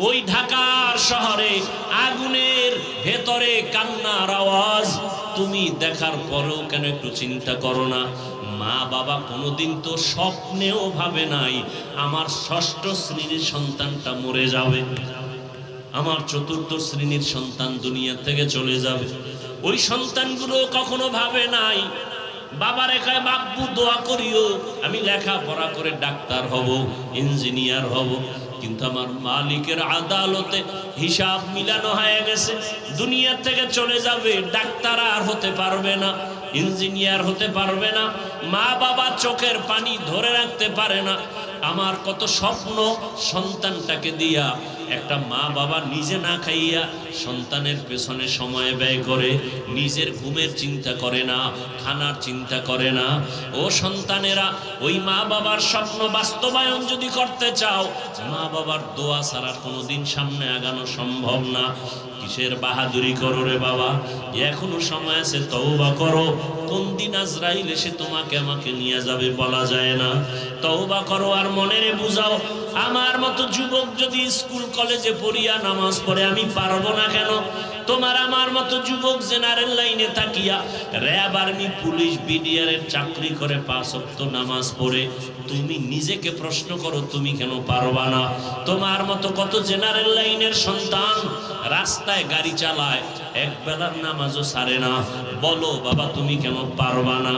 ওই ঢাকার শহরে আগুনের ভেতরে কান্নার আওয়াজ তুমি দেখার পরেও কেন একটু চিন্তা করো না? মা বাবা কোনোদিন তো স্বপ্নেও ভাবে নাই আমার ষষ্ঠ শ্রেণীর সন্তানটা মরে যাবে, আমার চতুর্থ শ্রেণীর সন্তান দুনিয়া থেকে চলে যাবে। ওই সন্তানগুলো কখনো ভাবে নাই বাবার একাই বাব্বু দোয়া করিও আমি লেখাপড়া করে ডাক্তার হব, ইঞ্জিনিয়ার হব। কিন্তু আমার মালিকের আদালতে হিসাব মিলানো হয়ে গেছে, দুনিয়া থেকে চলে যাবে, ডাক্তার আর হতে পারবে না, ইঞ্জিনিয়ার হতে পারবে না, মা বাবা চোখের পানি ধরে রাখতে পারে না। আমার কত স্বপ্ন সন্তানটাকে দিয়া, একটা মা বাবা নিজে না খাইয়া সন্তানের পেছনে সময় ব্যয় করে, নিজের ঘুমের চিন্তা করে না, খানার চিন্তা করে না। ও সন্তানেরা, ওই মা বাবার স্বপ্ন বাস্তবায়ন যদি করতে চাও, মা বাবার দোয়া ছাড়া কোনোদিন সামনে আগানো সম্ভব না। কিসের বাহাদুরি করো রে বাবা, এখনো সময় আছে, তওবা করো। কোন দিন আজরাইল এসে তোমাকে আমাকে নিয়ে যাবে বলা যায় না। তওবা করো আর মনেরে বুঝাও, আমার মতো যুবক যদি স্কুল কলেজে পড়িয়া নামাজ পড়ে আমি পারবো না কেন? তোমার আমার মতো যুবক জেনারেল লাইনে থাকিয়া র্যাব, আর্মি, পুলিশ, বিডিআর এর চাকরি করে 5 ওয়াক্ত নামাজ পড়ে তুমি নিজেকে প্রশ্ন করো তুমি কেন পারবা না? তোমার মতো কত জেনারেল লাইনের সন্তান রাস্তায় গাড়ি চালায়, এক বেলার নামাজও ছাড়ে না, বলো বাবা তুমি কেন পারবা না?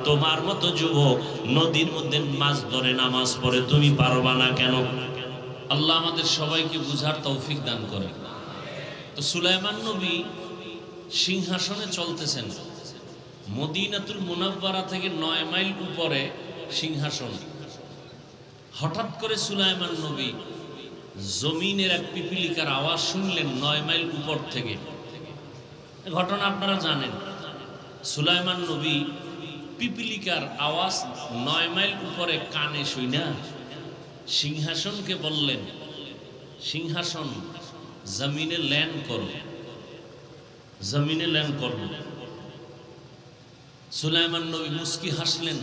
তোমার মতো যুবক নদীর মধ্যে মাছ ধরে নামাজ পড়ে তুমি পারবা না কেন? আল্লাহ আমাদের সবাইকে বুঝার তৌফিক দান করে। তো সুলাইমান নবী সিংহাসনে চলতেছেন, মদিনাতুল মুনাওয়ারা থেকে 9 মাইল উপরে সিংহাসন। হঠাৎ করে সুলাইমান নবী জমিনের এক পিপিলিকার আওয়াজ শুনলেন 9 মাইল উপর থেকে। ঘটনা আপনারা জানেন, সুলাইমান নবী পিপিলিকার আওয়াজ 9 মাইল উপরে কানে শুইনা সিংহাসনকে বললেন, সিংহাসন জমিনে ল্যান্ড করো, জমিনে ল্যান্ড করো। সুলাইমান নবী মুস্কি হাসলেন,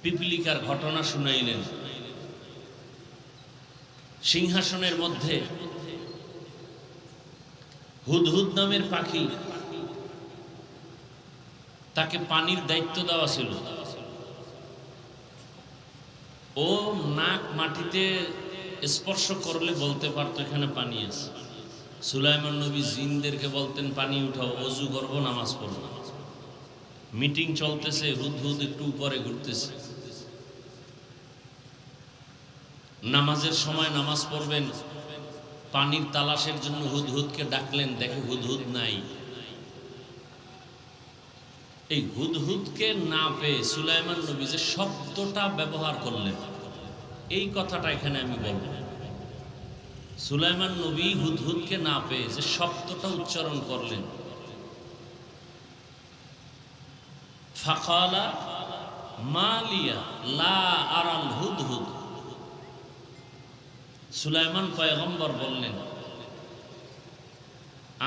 পিপিলিকার ঘটনা শুনাইলেন। সিংহাসনের মধ্যে হুদহুদ নামের পাখি, তাকে পানির দায়িত্ব দেওয়া ছিল। ও নাক মাটিতে স্পর্শ করলে বলতে পারতো এখানে পানি আছে। সুলাইমান নবী জিনদেরকে বলতেন পানি উঠাও, ওযু করবো, নামাজ পড়বো। মিটিং চলতেছে, হুদহুদ একটু উপরে ঘুরতেছে। নামাজের সময় নামাজ পড়বেন, পানির তালাশের জন্য হুদহুদকে ডাকলেন, দেখে হুদহুদ নাই। এই হুদহুদকে না পেয়ে সুলাইমান নবী যে শব্দটা ব্যবহার করলেন, এই কথাটা এখানে আমি বলব। সুলাইমান নবী হুদহুদকে না পেয়ে যে শব্দটা উচ্চারণ করলেন, ফাকালা মালিয়া লা আরাল হুদহুদ। সুলাইমান পয়গম্বর বললেন,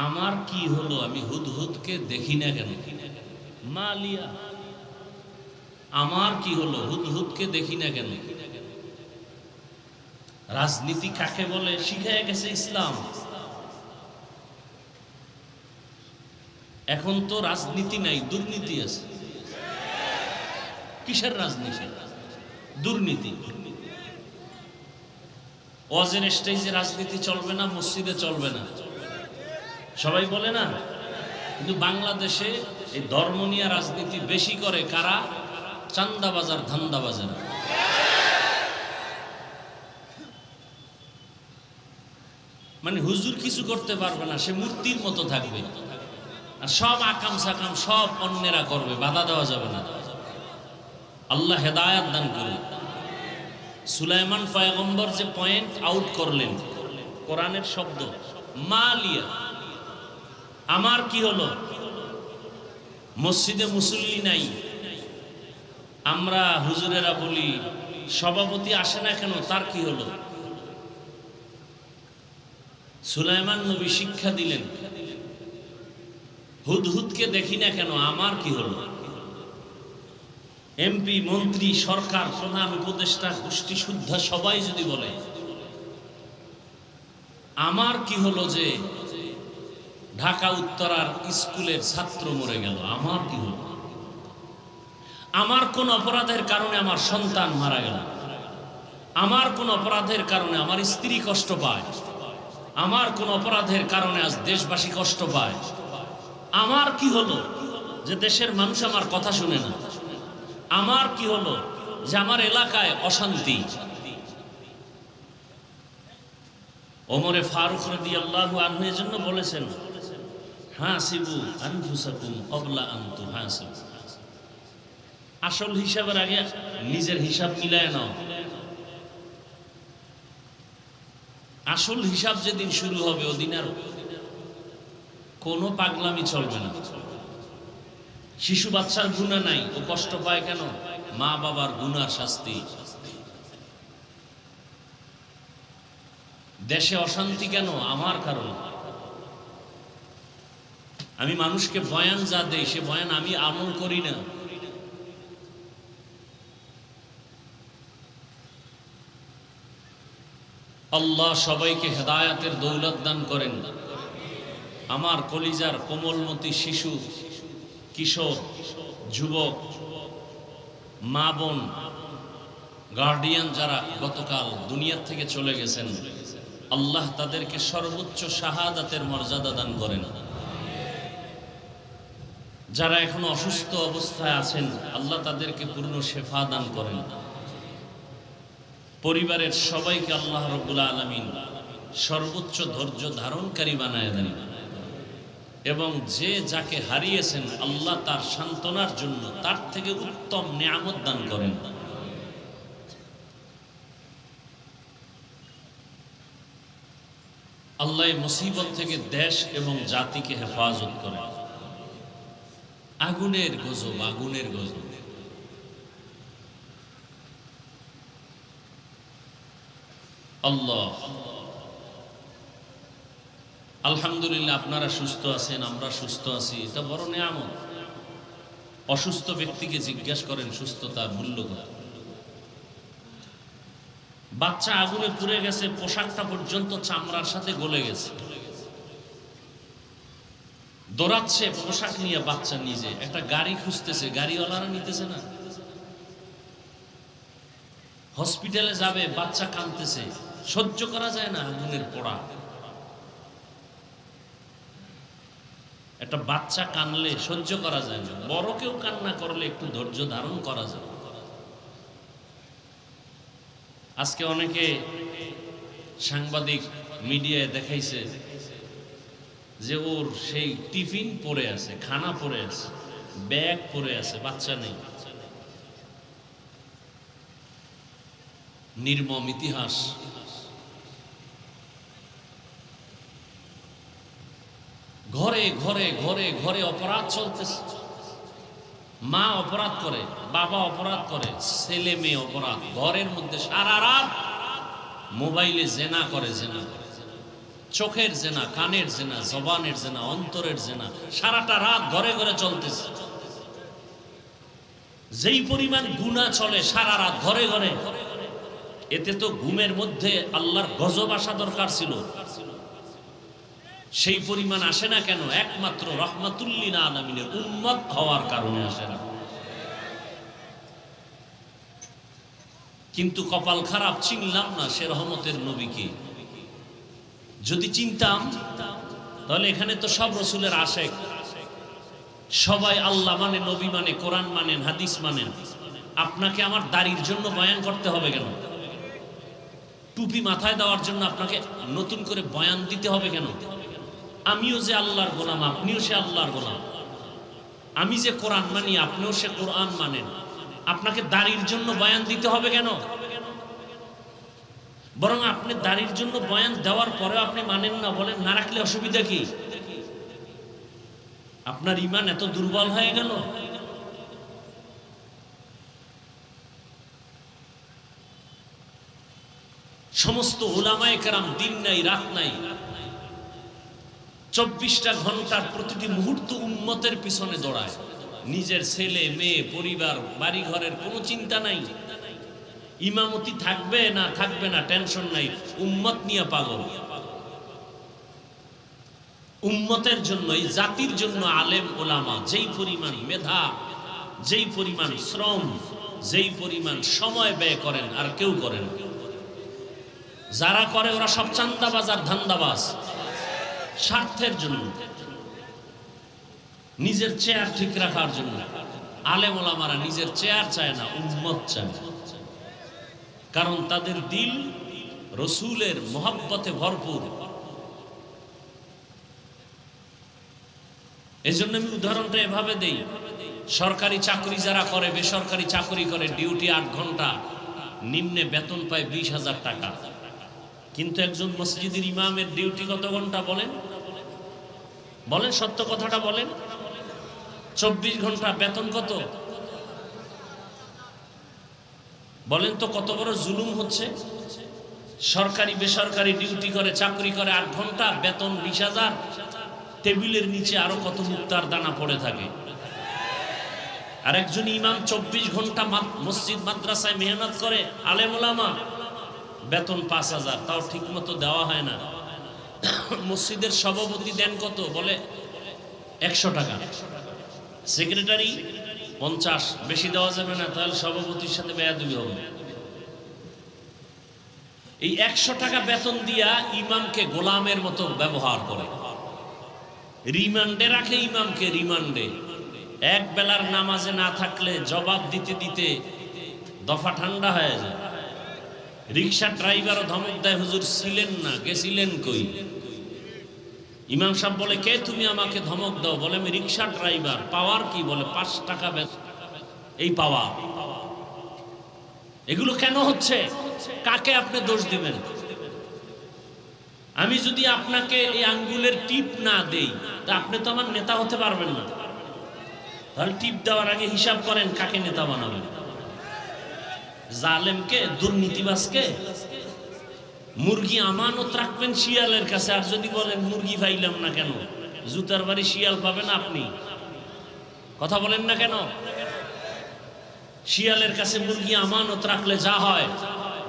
আমার কি হলো, আমি হুদহুদকে দেখি না কেন? মালিয়া, আমার কি হলো, হুদহুদকে দেখি না কেন? রাজনীতি কাকে বলে শিখায় গেছে ইসলাম। এখন তো রাজনীতি নাই, দুর্নীতি আছে। কিসের রাজনীতি? দুর্নীতি। ওয়াজের স্টেজে রাজনীতি চলবে না, মসজিদে চলবে না, সবাই বলে না। কিন্তু বাংলাদেশে এই ধর্ম নিয়ে রাজনীতি বেশি করে কারা? চান্দাবাজার, ধান্দাবাজার। মানে হুজুর কিছু করতে পারবে না, সে মূর্তির মতো থাকবে, আর সব আকাম সাকাম সব অন্যেরা করবে, বাধা দেওয়া যাবে না। আল্লাহ হেদায়াত দান করুন। সুলাইমান পয়গম্বর যে পয়েন্ট আউট করলেন, কোরআনের শব্দ মালিয়া, আমার কি হলো? মসজিদে মুসল্লি নাই, আমরা হুজুরেরা বলি সভাপতি আসে না কেন, তার কি হলো? সুলাইমান নবী শিক্ষা দিলেন, হুদহুদকে দেখি না কেন, আমার কি হলো? এমপি, মন্ত্রী, সরকার, প্রধান উপদেষ্টা, গোষ্ঠী শুদ্ধা সবাই যদি বলে আমার কি হলো যে ঢাকা উত্তরার স্কুলের ছাত্র মরে গেল, আমার কি হলো? আমার কোন অপরাধের কারণে আমার সন্তান মারা গেল, আমার কোন অপরাধের কারণে আমার স্ত্রী কষ্ট পায়, আমার কোন অপরাধের কারণে আজ দেশবাসী কষ্ট পায়। আমার কি হলো যে দেশের মানুষ আমার কথা শুনে না? আমার কি হলো যে আমার এলাকায় অশান্তি? ওমরে ফারুক রাদিয়াল্লাহু আনহু এর জন্য বলেছেন, হাসিবু আনফুসাকুম ক্বাবলা আন তুহাসিবু। আসল হিসাবের আগে নিজের হিসাব মিলায় নাও। আসল হিসাব যেদিন শুরু হবে ওদিন আর কোনো পাগলামি চলবে না। শিশু বাচ্চার গুনাহ নাই, ও কষ্ট পায় কেন? মা বাবার গুনার শাস্তি। দেশে অশান্তি কেন? আমার কারণে। আমি মানুষকে বয়ান যা দেই সে বয়ান আমি আমল করি না। আল্লাহ সবাইকে হেদায়াতের দৌলত দান করেন। আমার কলিজার কোমলমতি শিশু, কিশোর, যুবক, মা বোন, গার্ডিয়ান যারা গতকাল দুনিয়ার থেকে চলে গেছেন, আল্লাহ তাদেরকে সর্বোচ্চ শাহাদাতের মর্যাদা দান করেন। যারা এখনো অসুস্থ অবস্থায় আছেন, আল্লাহ তাদেরকে পূর্ণ শেফা দান করেন। পরিবারের সবাইকে আল্লাহ রাব্বুল আলামিন সর্বোচ্চ ধৈর্য ধারণকারী বানায় দেন এবং যে যাকে হারিয়েছেন আল্লাহ তার সান্ত্বনার জন্য তার থেকে উত্তম নিয়ামত দান করেন। আল্লাহ মুসিবত থেকে দেশ এবং জাতিকে হেফাজত করেন। আগুনের গজব, আগুনের গজব। আল্লাহ, আলহামদুলিল্লাহ আপনারা সুস্থ আছেন, আমরা সুস্থ আছি, এটা বড় নিয়ামত। অসুস্থ ব্যক্তিকে জিজ্ঞাসা করেন সুস্থতার মূল্য কত। বাচ্চা আগুনে পুড়ে গেছে, পোশাকটা পর্যন্ত চামড়ার সাথে গলে গেছে, দৌড়াচ্ছে পোশাক নিয়ে বাচ্চা, নিজে একটা গাড়ি খুঁজতেছে, গাড়িওয়ালারা নিতেছে না। হসপিটালে যাবে, বাচ্চা কাঁদতেছে, সহ্য করা যায় না আগুনের পোড়া। একটা বাচ্চা কানলে সহ্য করা যায় না, বড় কেউ কান্না করলে একটু ধৈর্য ধারণ করা যায়। আজকে অনেকে সাংবাদিক মিডিয়ায় দেখাইছে যে ওর সেই টিফিন পড়ে আছে, খানা পড়ে আছে, ব্যাগ পড়ে আছে, বাচ্চা নেই। নির্মম ইতিহাস। ঘরে ঘরে ঘরে ঘরে অপরাধ চলতেছে। মা অপরাধ করে, বাবা অপরাধ করে, ছেলে মেয়ে অপরাধ। ঘরের মধ্যে সারা রাত মোবাইলে জেনা করে, জেনা করে, চোখের জেনা, কানের জেনা, জবানের জেনা, অন্তরের জেনা, সারাটা রাত ঘরে ঘরে চলতেছে। যেই পরিমাণ গুনাহ চলে সারা রাত ঘরে ঘরে, এতে তো ঘুমের মধ্যে আল্লাহর গজব আসা দরকার ছিল, সেই পরিমাণ আসে না কেন? একমাত্র রাহমাতুল লিল আলামিনের উম্মত হওয়ার কারণে আসে না। কিন্তু কপাল খারাপ, চিনলাম না সে রহমতের নবীকে। যদি চিনতাম তাহলে এখানে তো সব রসুলের আশেক, সবাই আল্লাহ মানে, নবী মানে, কোরআন মানেন, হাদিস মানেন। আপনাকে আমার দাড়ির জন্য বয়ান করতে হবে কেন? টুপি মাথায় দেওয়ার জন্য আপনাকে নতুন করে বয়ান দিতে হবে কেন? আমিও যে আল্লাহর গোলাম, আপনিও সে আল্লাহর গোলাম। আমি যে কোরআন মানি, আপনিও সে কোরআন মানেন। আপনাকে দাড়ির জন্য বয়ান দিতে হবে কেন? বরং আপনি দাড়ির জন্য বয়ান দেওয়ার পরে আপনি মানেন না, বলেন না রাখলে অসুবিধা কি? আপনার ঈমান এত দুর্বল হয়ে গেল? সমস্ত উলামায়ে কেরাম দিন নাই রাত নাই, 24টা ঘন্টার প্রতিটি মুহূর্ত উম্মতের পিছনে দৌড়ায়। নিজের ছেলে মেয়ে, পরিবার, বাড়ি ঘরের কোনো চিন্তা নাই। ইমামতি থাকবে না থাকবে না টেনশন নাই, উম্মত নিয়ে পাগল। উম্মতের জন্য, এই জাতির জন্য আলেম ওলামা যেই পরিমাণ মেধা, যেই পরিমাণ শ্রম, যেই পরিমাণ সময় ব্যয় করেন আর কেউ করেন। যারা করে ওরা সব চান্দাবাজ আর ধান্দাবাজ, স্বার্থের জন্য, নিজের চেয়ার ঠিক রাখার জন্য। আলেম ওলামারা নিজের চেয়ার চায় না, উম্মত চায়, কারণ তাদের দিল রসুলের মহব্বতে ভরপুর। এজন্য আমি উদাহরণটা এভাবে দেই, সরকারি চাকরি যারা করে, বেসরকারি চাকরি করে, ডিউটি 8 ঘন্টা, নিম্নে বেতন পায় 20,000 টাকা। কিন্তু একজন মসজিদের ইমামের ডিউটি কত ঘন্টা বলেন? বলেন, সত্য কথাটা বলেন। 24 ঘন্টা, বেতন কত? বলেন তো কত বড় জুলুম হচ্ছে। সরকারি বেসরকারি ডিউটি করে, চাকরি করে 8 ঘন্টা, বেতন 20,000, টেবিলের নিচে আরো কত মুক্তার দানা পড়ে থাকে। আর একজন ইমাম 24 ঘন্টা মসজিদ মাদ্রাসায় মেহনত করে, আলেম ওলামা, বেতন 5,000, তাও ঠিক মতো দেওয়া হয় না। মসজিদের সভাপতি দেন কত? বলে 100 টাকা, সেক্রেটারি 50, বেশি দেওয়া যাবে না, তাহলে সভাপতির সাথে বেয়াদবি হবে। এই 100 টাকা বেতন দিয়া ইমামকে গোলামের মতো ব্যবহার করে, রিমান্ডে রাখে ইমামকে, রিমান্ডে। এক বেলার নামাজে না থাকলে জবাব দিতে দিতে দফা ঠান্ডা হয়ে যায়। রিক্সা ড্রাইভারও ধমক দেয়, হুজুর ছিলেন না, গেছিলেন কই? ইমাম সাহেব বলে, কে তুমি আমাকে ধমক দাও? বলে, আমি রিক্সা ড্রাইভার। পাওয়ার কি? বলে 5 টাকা বেতন। এই পাওয়া। এগুলো কেন হচ্ছে? কাকে আপনি দোষ দিবেন? আমি যদি আপনাকে এই আঙ্গুলের টিপ না দেই, তা আপনি তো আমার নেতা হতে পারবেন না। তাহলে টিপ দেওয়ার আগে হিসাব করেন কাকে নেতা বানাবেন। জালেমকে, দুর্নীতিবাজকে? মুরগি আমানত রাখবেন শিয়ালের কাছে, আর যদি বলেন মুরগি পাইলাম না কেন, জুতার বাড়ি শিয়াল পাবেন আপনি? কথা বলেন না কেন? শিয়ালের কাছে মুরগি আমানত রাখলে যা হয়,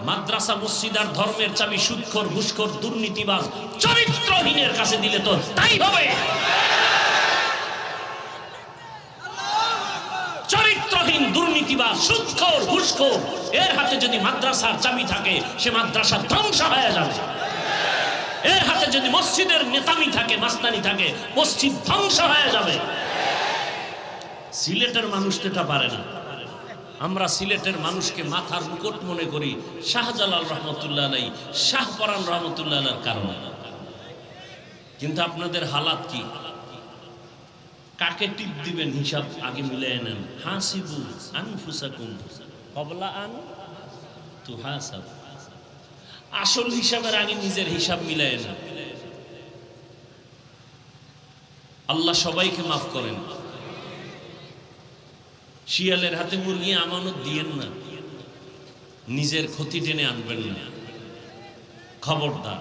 মাদ্রাসা মসজিদ আর ধর্মের চাবি সুদখোর, ঘুষখোর, দুর্নীতিবাজ, চরিত্রহীনের কাছে দিলে তো তাই হবে। চরিত্রহীন, দুর্নীতিবাজ, সুদখোর, ঘুষখোর, এর হাতে যদি মাদ্রাসার চাবি থাকে, সে মাদ্রাসা ধ্বংস হয়ে যাবে। এর হাতে যদি মসজিদের নেতামি থাকে, মাস্তানি থাকে, মসজিদ ধ্বংস হয়ে যাবে। সিলেটের মানুষ তো এটা পারে না। আমরা সিলেটের মানুষকে মাথার মুকুট মনে করি শাহজালাল রহমতুল্লাহ আলাইহি, শাহপরান রহমতুল্লাহ আলাইহির কারণে। কিন্তু আপনাদের হালাত কি? কাকে টিপ দিবেন হিসাব আগে মিলিয়ে নেন। হাসিবু আনফুসাকুম ক্বাবলা আন তুহাসাব। আসল হিসাবের আগে নিজের হিসাব মিলিয়ে নেন। আল্লাহ সবাইকে মাফ করেন। শিয়ালের হাতে মুরগি আমানত দিয়েন না, নিজের ক্ষতি টেনে আনবেন না, খবরদার।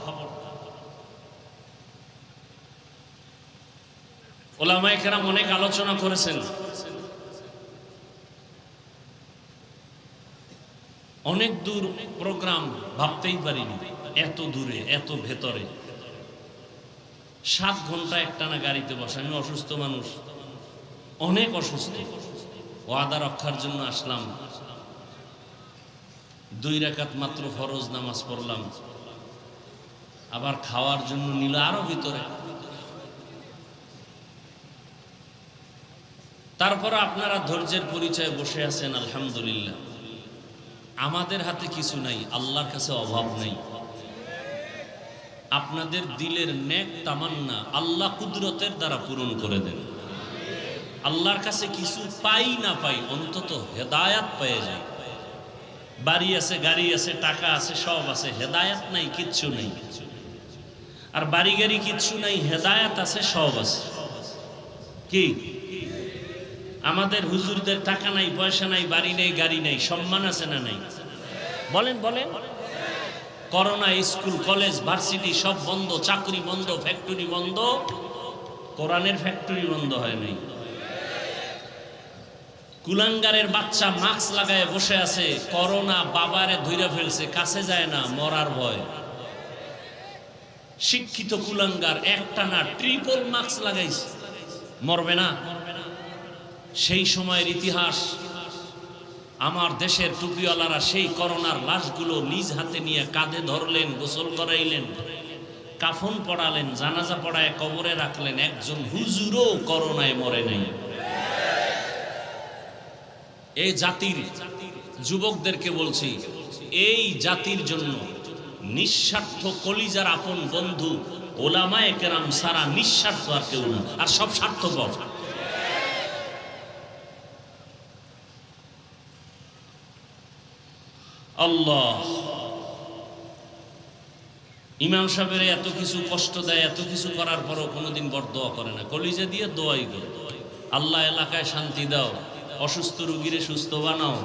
ওলামায়ে কেরাম অনেক আলোচনা করেছেন, অনেক দূর প্রোগ্রাম, ভাবতেই পারিনি এত দূরে, এত ভেতরে। 7 ঘন্টা একটানা গাড়িতে বসে। আমি অসুস্থ মানুষ, অনেক অসুস্থ। ওয়াদা রক্ষার জন্য আসলাম, 2 রাকাত মাত্র ফরজ নামাজ পড়লাম, আবার খাওয়ার জন্য নিল আরো ভিতরে। তারপর আপনারা ধৈর্যের পরিচয়ে বসে আছেন, আলহামদুলিল্লাহ। আমাদের হাতে কিছু নাই, আল্লাহর কাছে অভাব নাই। আপনাদের দিলের নেক তামান্না আল্লাহ কুদরতের দ্বারা পূরণ করে দেন। আল্লাহর কাছে কিছু পাই না পাই, অন্তত হেদায়াত পেয়ে যায়। বাড়ি আছে, গাড়ি আছে, টাকা আছে, সব আছে, হেদায়াত নাই, কিচ্ছু নেই। আর বাড়ি গাড়ি কিচ্ছু নাই, হেদায়াত আছে, সব আছে। কি আমাদের হুজুরদের টাকা নাই, পয়সা নাই, বাড়ি নেই, গাড়ি নেই, সম্মান আছে না নাই? বলেন বলেন। করোনা, স্কুল কলেজ ভার্সিটি সব বন্ধ, চাকরি বন্ধ, ফ্যাক্টরি বন্ধ। কোরআনের ফ্যাক্টরি বন্ধ হয় নাই। কুলাঙ্গারের বাচ্চা মাস্ক লাগায় বসে আছে, করোনা বাবারে ধইরা ফেলছে, কাছে যায় না, মরার ভয়। শিক্ষিত কুলাঙ্গার একটা না ট্রিপল মার্কস লাগাইছে, মরবে না। সেই সময়ের ইতিহাস, আমার দেশের টুপিওয়ালারা সেই করোনার লাশগুলো নিজ হাতে নিয়ে কাঁধে ধরলেন, গোসল করাইলেন, কাফন পড়ালেন, জানাজা পড়ায় কবরে রাখলেন। একজন হুজুরও করোনায় মরে নাই। এই জাতির যুবকদেরকে বলছি, এই জাতির জন্য নিঃস্বার্থ কলিজার আপন বন্ধু ওলামায়ে কেরাম সারা নিঃস্বার্থ আর কেউ না, আর সব স্বার্থপর। আল্লাহ ইমাম সাহেবের এত কিছু কষ্ট দেয়, এত কিছু করার পরও কোনোদিন বরদোয়া করে না, কলিজা দিয়ে দোয়াই করে। আল্লাহ এলাকায় শান্তি দাও, অসুস্থ রুগীরে সুস্থ বানাও,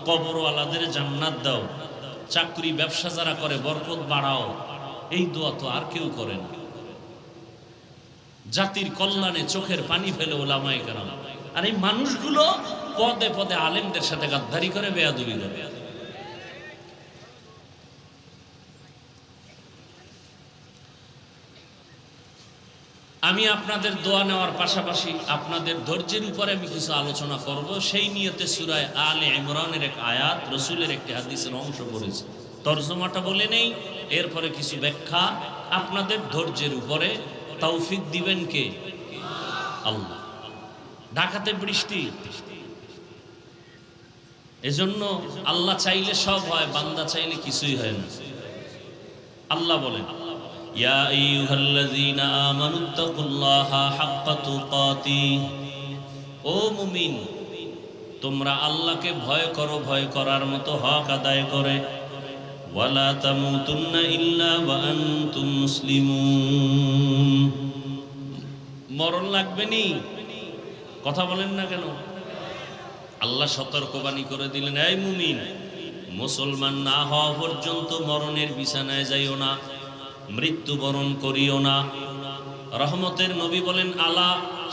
কবরওয়ালাদের জান্নাত দাও, চাকরি ব্যবসা যারা করে বরকত বাড়াও। এই দোয়া তো আর কেউ করে না। জাতির কল্যাণে চোখের পানি ফেলে ওলামায়ে কেরাম, আর এই মানুষগুলো পদে পদে আলেমদের সাথে গাদ্দারি করে, বেয়াদবি করে। আমি আপনাদের দোয়া নেওয়ার পাশাপাশি আপনাদের ধৈর্যের উপরে আমি কিছু আলোচনা করব। সেই নিয়তে সূরা আলে ইমরানের এক আয়াত, রসুলের একটি হাদিসের অংশ পড়েছে, তরজমাটা বলে নেই, এরপরে কিছু ব্যাখ্যা। আপনাদের ধৈর্যের উপরে তৌফিক দিবেন কে? আল্লাহ। ঢাকাতে বৃষ্টি, এজন্য আল্লাহ চাইলে সব হয়, বান্দা চাইলে কিছুই হয় না। আল্লাহ বলেন, ইয়া আইয়ুহাল্লাযীনা আমানুত্তাকুল্লাহা হাক্কা তুকাতিহ, ও মুমিন তোমরা আল্লাহকে ভয় করো, ভয় করার মতো হক আদায় করে। ওয়ালা তামুতুন্না ইল্লা ওয়া আনতুম মুসলিমুন। মরণ লাগবে নি, কথা বলেন না কেন? আল্লাহ সতর্কবাণী করে দিলেন, এই মুমিন, মুসলমান না হওয়া পর্যন্ত মরণের বিছানায় যাইও না, মৃত্যুবরণ করিও না। রহমতের নবী বলেন, আলা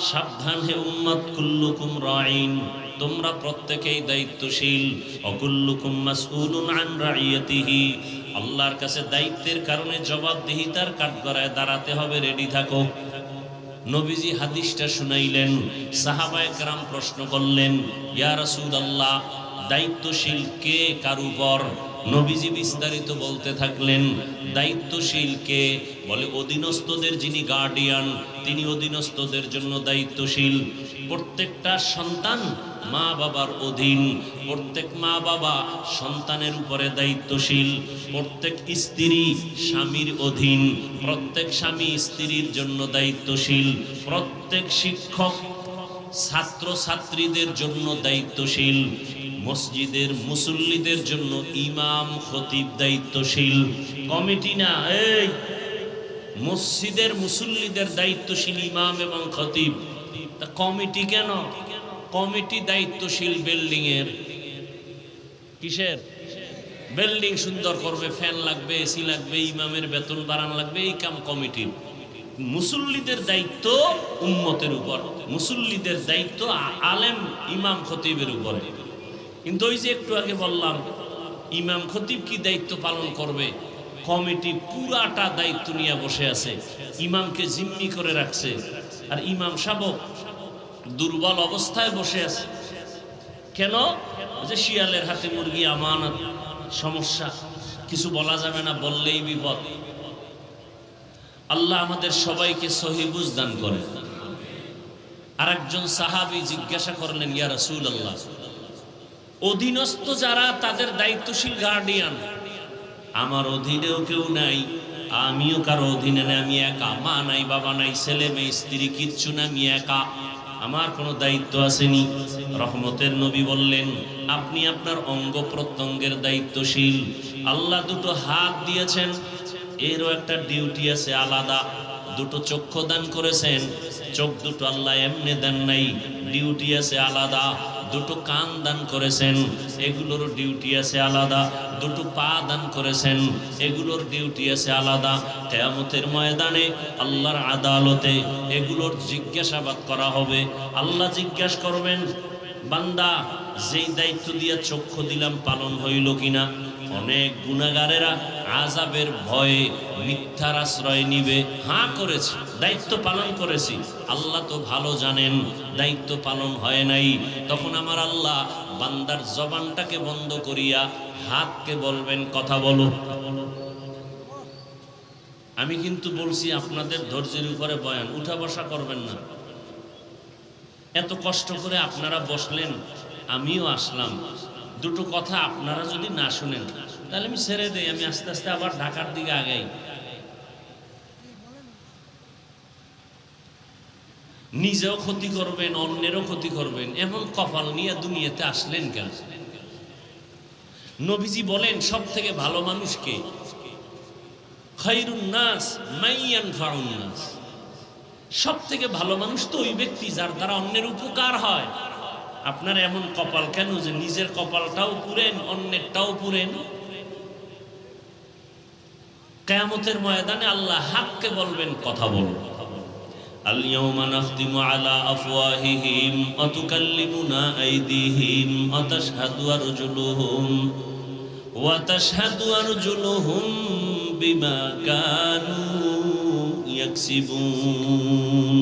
সাবধান হে উম্মত, কুল্লুকুম রাঈন, তোমরা প্রত্যেকেই দায়িত্বশীল, অকুল্লুকুম মাসউলুন আন রাইয়াতিহি, আল্লাহর কাছে দায়িত্বের কারণে জবাবদিহিতার কাঠগড়ায় দাঁড়াতে হবে, রেডি থাকো। নবীজি হাদিসটা শুনাইলেন, সাহাবায়ে কেরাম প্রশ্ন করলেন, ইয়া রাসূলুল্লাহ, দায়িত্বশীল কে কার উপর? নবীজি বিস্তারিত বলতে থাকলেন, দায়িত্বশীল কে? বলে অধীনস্থদের যিনি গার্ডিয়ান, তিনি অধীনস্থদের জন্য দায়িত্বশীল। প্রত্যেকটা সন্তান মা বাবার অধীন, প্রত্যেক মা বাবা সন্তানের উপরে দায়িত্বশীল, প্রত্যেক স্ত্রী স্বামীর অধীন, প্রত্যেক স্বামী স্ত্রীর জন্য দায়িত্বশীল, প্রত্যেক শিক্ষক ছাত্র ছাত্রীদের জন্য দায়িত্বশীল, মসজিদের মুসল্লিদের জন্য ইমাম খতিব দায়িত্বশীল। কমিটি না, এই মসজিদের মুসল্লিদের দায়িত্বশীল ইমাম এবং খতিব। তা কমিটি কেন? কমিটি দায়িত্বশীল বিল্ডিং এর। কিসের? বিল্ডিং সুন্দর করবে, ফ্যান লাগবে, এসি লাগবে, ইমামের বেতন বাড়ানো লাগবে, এই কাম কমিটির। মুসল্লিদের দায়িত্ব উম্মতের উপর, মুসল্লিদের দায়িত্ব আলেম ইমাম খতিবের উপরে। কিন্তু ওই যে একটু আগে বললাম, ইমাম খতিব কি দায়িত্ব পালন করবে? কমিটি পুরাটা দায়িত্ব নিয়ে বসে আছে, ইমামকে জিম্মি করে রাখছে, আর ইমাম সাহেব দুর্বল অবস্থায় বসে আছে। কেন? যে শিয়ালের হাতে মুরগি আমানত, সমস্যা, কিছু বলা যাবে না, বললেই বিপদ। আল্লাহ আমাদের সবাইকে সহি বুঝ দান করে। আর একজন সাহাবী জিজ্ঞাসা করলেন, ইয়া রাসূলুল্লাহ, অধীনস্থ যারা তাদের দায়িত্বশীল গার্ডিয়ান, আমার অধীনেও কেউ নাই, আমিও কারো অধীনে নাই, আমি একা, মা নাই, বাবা নাই, ছেলে মেয়ে স্ত্রী কিচ্ছু না, আমি একা, আমার কোনো দায়িত্ব আসেনি। রহমতের নবী বললেন, আপনি আপনার অঙ্গ প্রত্যঙ্গের দায়িত্বশীল। আল্লাহ দুটো হাত দিয়েছেন, এরও একটা ডিউটি আছে আলাদা। দুটো চক্ষু দান করেছেন, চোখ দুটো আল্লাহ এমনি দেন নাই, ডিউটি আছে আলাদা। দুটো কান দান করেছেন, এগুলোর ডিউটি আছে আলাদা। দুটো পা দান করেছেন, এগুলোর ডিউটি আছে আলাদা। কিয়ামতের ময়দানে আল্লাহর আদালতে এগুলোর জিজ্ঞাসাবাদ করা হবে। আল্লাহ জিজ্ঞাসা করবেন, বান্দা যেই দায়িত্ব দিয়ে চক্ষু দিলাম পালন হইল কিনা? অনেক গুনাহগারেরা আযাবের ভয়ে মিথ্যার আশ্রয় নিবে। হ্যাঁ করেছি, দায়িত্ব পালন করেছি, আল্লাহ তো ভালো জানেন দায়িত্ব পালন হয় নাই। তখন আমার আল্লাহ বান্দার জবানটাকে বন্ধ করিয়া হাতকে বলবেন কথা বলো। আমি কিন্তু বলছি আপনাদের ধৈর্যের উপরে বয়ান, উঠা বসা করবেন না। এত কষ্ট করে আপনারা বসলেন, আমিও আসলাম, দুটো কথা আপনারা যদি না শুনেন তাহলে আমি ছেড়ে দেই, আমি আস্তে আস্তে আবার ঢাকার দিকে আগাই। নিজেও ক্ষতি করবেন, অন্যেরও ক্ষতি করবেন, এমন কপাল নিয়ে দুনিয়াতে আসলেন কেন? নবীজি বলেন সব থেকে ভালো মানুষকে, খায়রুন নাস মাইয়ানফাউন নাস, সব থেকে ভালো মানুষ তো ওই ব্যক্তি যার দ্বারা অন্যের উপকার হয়। আপনার এমন কপাল কেন যে নিজের কপালটাও পুরেন, অন্যেরটাও পুরেন? কিয়ামতের ময়দানে আল্লাহ হাককে বলবেন কথা বলো। আল ইয়াউমা নাখতিমু আলা আফওয়াহিহিম ওয়া তুকাল্লিমুনা আইদিহিম ওয়া তাশহাদু আরজুলুহুম বিমা কানু ইয়াকসিবুন।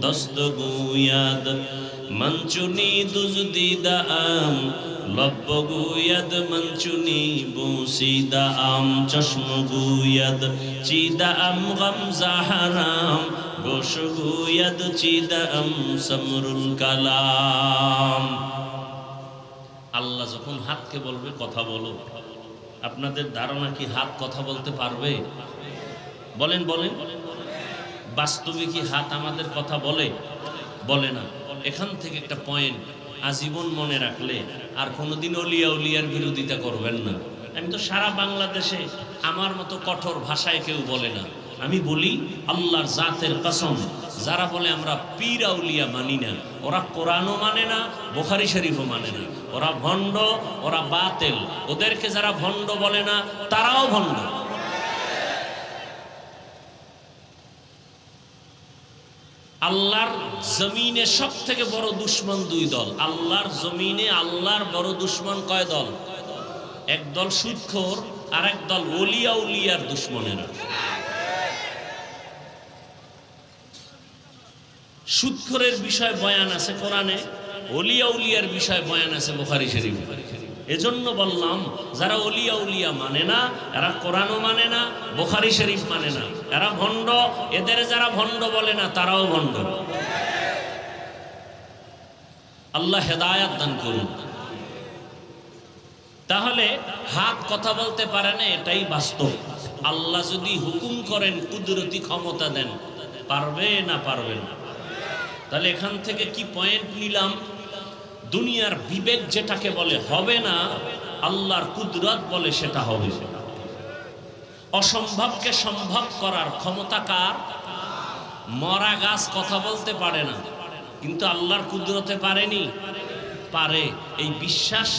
দস্তগুয়াদ মঞ্চুনি দুজদিদাম লব্বগুয়াদ মঞ্চুনি বুসিদাম চশমগুয়াদ চিদাম গামজাহারাম গোশগুয়াদ চিদাম সমরুল কালাম। আল্লাহ যখন হাতকে বলবে কথা বলো, আপনাদের ধারণা কি হাত কথা বলতে পারবে? বলেন বলেন, বাস্তবে কি হাত আমাদের কথা বলে? বলে না। এখান থেকে একটা পয়েন্ট আজীবন মনে রাখলে আর কোনোদিন অলিয়া উলিয়ার বিরোধিতা করবেন না। আমি তো সারা বাংলাদেশে আমার মতো কঠোর ভাষায় কেউ বলে না। আমি বলি আল্লাহর জাতের কসম, যারা বলে আমরা পীর আউলিয়া মানি না, ওরা কোরআনও মানে না, বুখারী শরীফও মানে না, ওরা ভণ্ড, ওরা বাতিল। ওদেরকে যারা ভণ্ড বলে না তারাও ভণ্ড। আল্লাহর জমিনে সব থেকে বড় দুশ্মন দুই দল। আল্লাহর জমিনে আল্লাহর বড় দুশ্মন কয় দল? এক দল সুদখোর, আর এক দল ওলিয়া উলিয়ার দুশ্মনেরা। সুদখোরের বিষয় বয়ান আছে কোরআনে, ওলিয়া উলিয়ার বিষয় বয়ান আছে বুখারী শরীফে। এজন্য বললাম যারা ওলিয়া উলিয়া মানে না, এরা কোরআনও মানে না, বুখারী শরীফ মানে না, এরা ভণ্ড। এদের যারা ভণ্ড বলে না তারাও ভণ্ড। আল্লাহ হেদায়েত দান করুন। তাহলে হাত কথা বলতে পারে না, এটাই বাস্তব। আল্লাহ যদি হুকুম করেন, কুদরতি ক্ষমতা দেন, পারবে না পারবে না? তাহলে এখান থেকে কি পয়েন্ট নিলাম? দুনিয়ার বিবেক যেটাকে বলে হবে না, আল্লাহর কুদরত বলে সেটা হবে। অসম্ভবকে সম্ভব করার ক্ষমতা কার? মরা গাছ কথা বলতে পারে না, কিন্তু আল্লাহর কুদরতে পারেনি? পারে। এই বিশ্বাস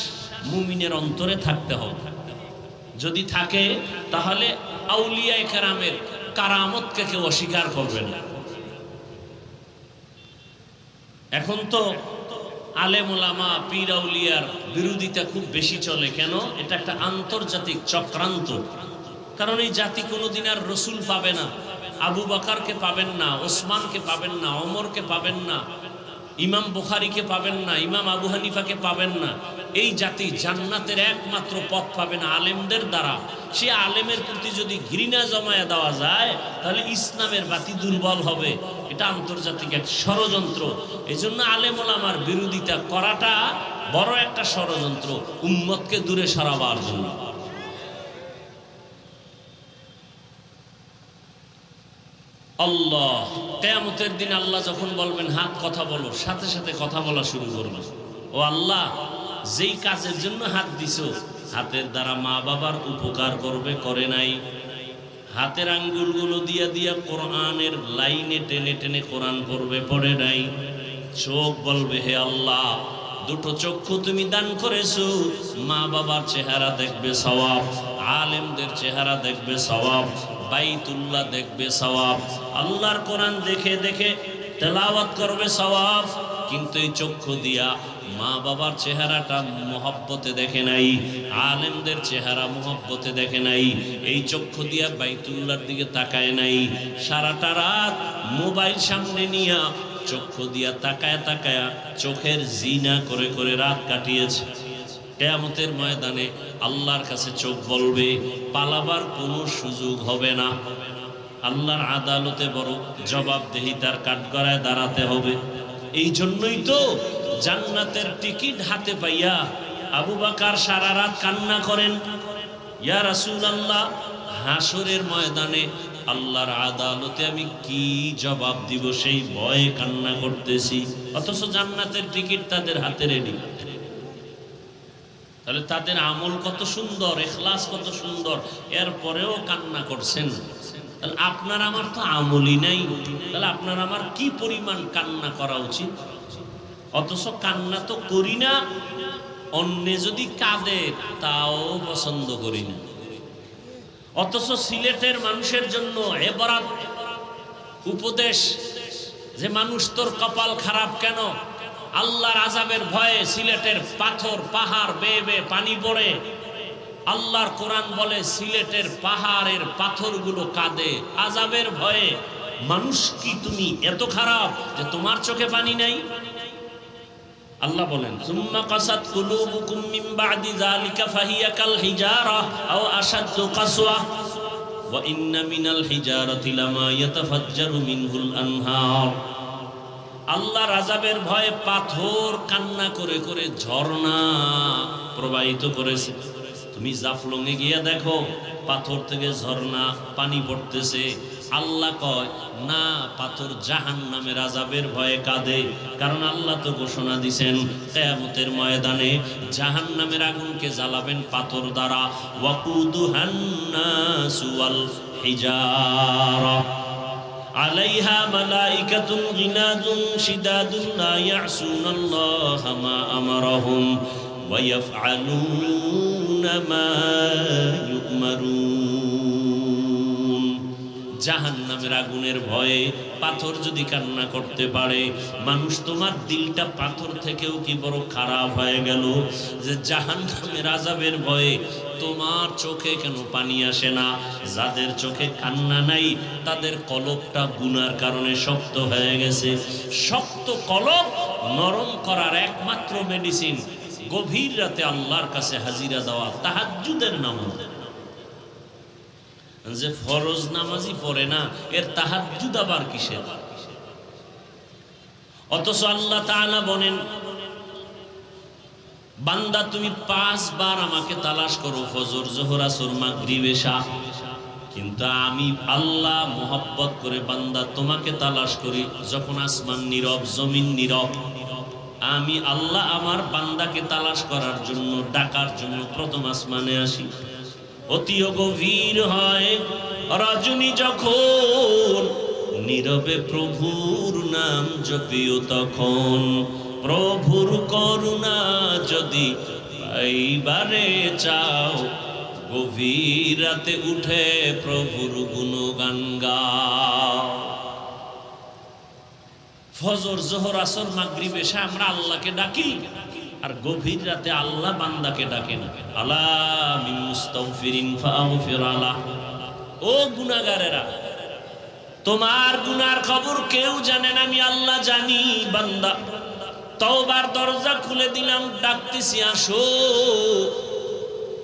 মুমিনের অন্তরে থাকতে হবে। যদি থাকে তাহলে আউলিয়া কেরামের কারামতকে কেউ অস্বীকার করবে না। এখন তো আলেম ওলামা পীর আউলিয়ার বিরোধিতা খুব বেশি চলে। কেন? এটা একটা আন্তর্জাতিক চক্রান্ত। কারণ এই জাতি কোনোদিন আর রসুল পাবে না, আবু বকরকে পাবেন না, ওসমানকে পাবেন না, ওমরকে পাবেন না, ইমাম বুখারীকে পাবেন না, ইমাম আবু হানিফাকে পাবেন না। এই জাতি জান্নাতের একমাত্র পথ পাবে না আলেমদের দ্বারা। সে আলেমের প্রতি যদি ঘৃণা জমায়া দেওয়া যায় তাহলে ইসলামের বাতি দুর্বল হবে। এটা আন্তর্জাতিক এক ষড়যন্ত্র। এই জন্য আলেম ওলামার বিরোধিতা করাটা বড় একটা ষড়যন্ত্র, উম্মতকে দূরে সরাবার জন্য। আল্লাহ কিয়ামতের দিন আল্লাহ যখন বলবেন হাত কথা বলো, সাথে সাথে কথা বলা শুরু করবে। ও আল্লাহ, যেই কাজের জন্য হাত দিছো, হাতের দ্বারা মা বাবার উপকার করবে, করে নাই। হাতের আঙ্গুলগুলো দিয়া দিয়া কোরআনের লাইনে টেনে টেনে কোরআন পড়বে, পড়ে নাই। চোখ বলবে হে আল্লাহ, দুটো চক্ষু তুমি দান করেছো, মা বাবার চেহারা দেখবে সওয়াব, আলেমদের চেহারা দেখবে সওয়াব, বাইতুল্লাহ দেখবে সওয়াব, আল্লাহর কোরআন দেখে দেখে তেলাওয়াত করবে সওয়াব। কিন্তু এই চক্ষু দিয়া মা বাবার চেহারাটা মহব্বতে দেখে নাই, আলেমদের চেহারা মহব্বতে দেখে নাই, এই চক্ষু দিয়া বাইতুল্লাহর দিকে তাকায় নাই, সারাটা রাত মোবাইল সামনে নিয়া চক্ষু দিয়া তাকায় তাকায়া চোখের জিনা করে করে রাত কাটিয়েছে। কিয়ামতের ময়দানে আল্লাহর কাছে চোখ বলবে, পালাবার কোনো সুযোগ হবে না। আল্লাহর আদালতে বড় জবাবদেহিতার কাঠগড়ায় দাঁড়াতে হবে। এই জন্যই তো জান্নাতের টিকিট হাতে পাইয়া আবু বকর সারা রাত কান্না করেন, ইয়া রাসূলুল্লাহ, হাসরের ময়দানে আল্লাহর আদালতে আমি কি জবাব দিব সেই ভয়ে কান্না করতেছি। অথচ জান্নাতের টিকিট তাদের হাতে রেডি। তাহলে তাদের আমল কত সুন্দর, ইখলাস কত সুন্দর, এরপরেও কান্না করছেন। তাহলে আপনার আমার তো আমলই নাই, তাহলে আপনার আমার কি পরিমাণ কান্না করা উচিত? অথচ কান্না তো করি না, অন্যে যদি কাঁদে তাও পছন্দ করি না। অথচ সিলেটের মানুষের জন্য এবারাত উপদেশ যে মানুষ তোর কপাল খারাপ কেন, আল্লাহর আযাবের ভয়ে সিলেটের পাথর পাহাড় বেয়ে বেয়ে পানি পড়ে। আল্লাহর কোরআন বলে সিলেটের পাহাড়ের পাথরগুলো কাঁদে আযাবের ভয়ে। মানুষ কি তুমি এত খারাপ যে তোমার চোখে পানি নাই? আল্লাহ বলেন, সুম্মা কাসাত কুলুবুকুম মিন বাদি যালিকা ফাহিয়া কাল হিজারা আও আশাদ্দু কাসওয়া ওয়া ইন্না মিনাল হিজারাতি লামা ইয়াতাফাজ্জারু মিনহুল আনহার। আল্লাহর আযাবের ভয়ে পাথর কান্না করে করে ঝর্ণা প্রবাহিত করেছে। তুমি জাফলংয়ে গিয়ে দেখো, পাথর থেকে ঝর্ণা পানি পড়তেছে। আল্লাহ কয় না, পাথর জাহান্নামের আযাবের ভয়ে কাঁদে। কারণ আল্লাহ তো ঘোষণা দিয়েছেন কিয়ামতের ময়দানে জাহান্নামের আগুনকে জ্বালাবেন পাথর দ্বারা। ওয়াকুদুহান নাসু ওয়াল হিজারা আলাইহা মালাইকাতুন গিনাদুন শিদাদুন লা ইয়াসুনাল্লাহা মা আমারাহুম ওয়া ইয়াফআলুনা মা ইউমারুন। জাহান্নামের আগুনের ভয়ে পাথর যদি কান্না করতে পারে, মানুষ তোমার দিলটা পাথর থেকেও কি বড় খারাপ হয়ে গেল যে জাহান্নামের আযাবের ভয়ে তোমার চোখে কেন পানি আসে না? যাদের চোখে কান্না নাই তাদের কলবটা গুনার কারণে শক্ত হয়ে গেছে। শক্ত কলব নরম করার একমাত্র মেডিসিন গভীর রাতে আল্লাহর কাছে হাজিরা দেওয়া, তাহাজ্জুদের নামাজ। যে ফরজ নামাজই পড়ে না, এর তাহাজ্জুদ আবার কিসের? অথচ আল্লাহ তাআলা বলেন, বান্দা তুমি 5 বার আমাকে তালাশ করো, ফজর, যোহর, আসর, মাগরিব, এশা, কিন্তু আমি আল্লাহ মোহাব্বত করে বান্দা তোমাকে তালাশ করি যখন আসমান নীরব, জমিন নীরব। আমি আল্লাহ আমার বান্দাকে তালাশ করার জন্য, ডাকার জন্য প্রথম আসমানে আসি। অতিও গভীর হয় রজনী যখন, নীরবে প্রভুর নাম জপিও তখন। প্রভুর করুণা যদি পাইবারে চাও, গভীর রাতে উঠে প্রভুর গুণগান গাও। ফজর, যোহর, আসর, মাগরিব, এশা আমরা আল্লাহকে ডাকি, আর গভীর রাতে আল্লাহ বান্দাকে ডাকেন। আলা মিন মুস্তাগফিরিন ফাগফির আলাহ। ও গুনাহগারেরা, তোমার গুনার খবর কেউ জানে না, আমি আল্লাহ জানি। বান্দা, তওবার দরজা খুলে দিলাম, ডাকতেছি আসো।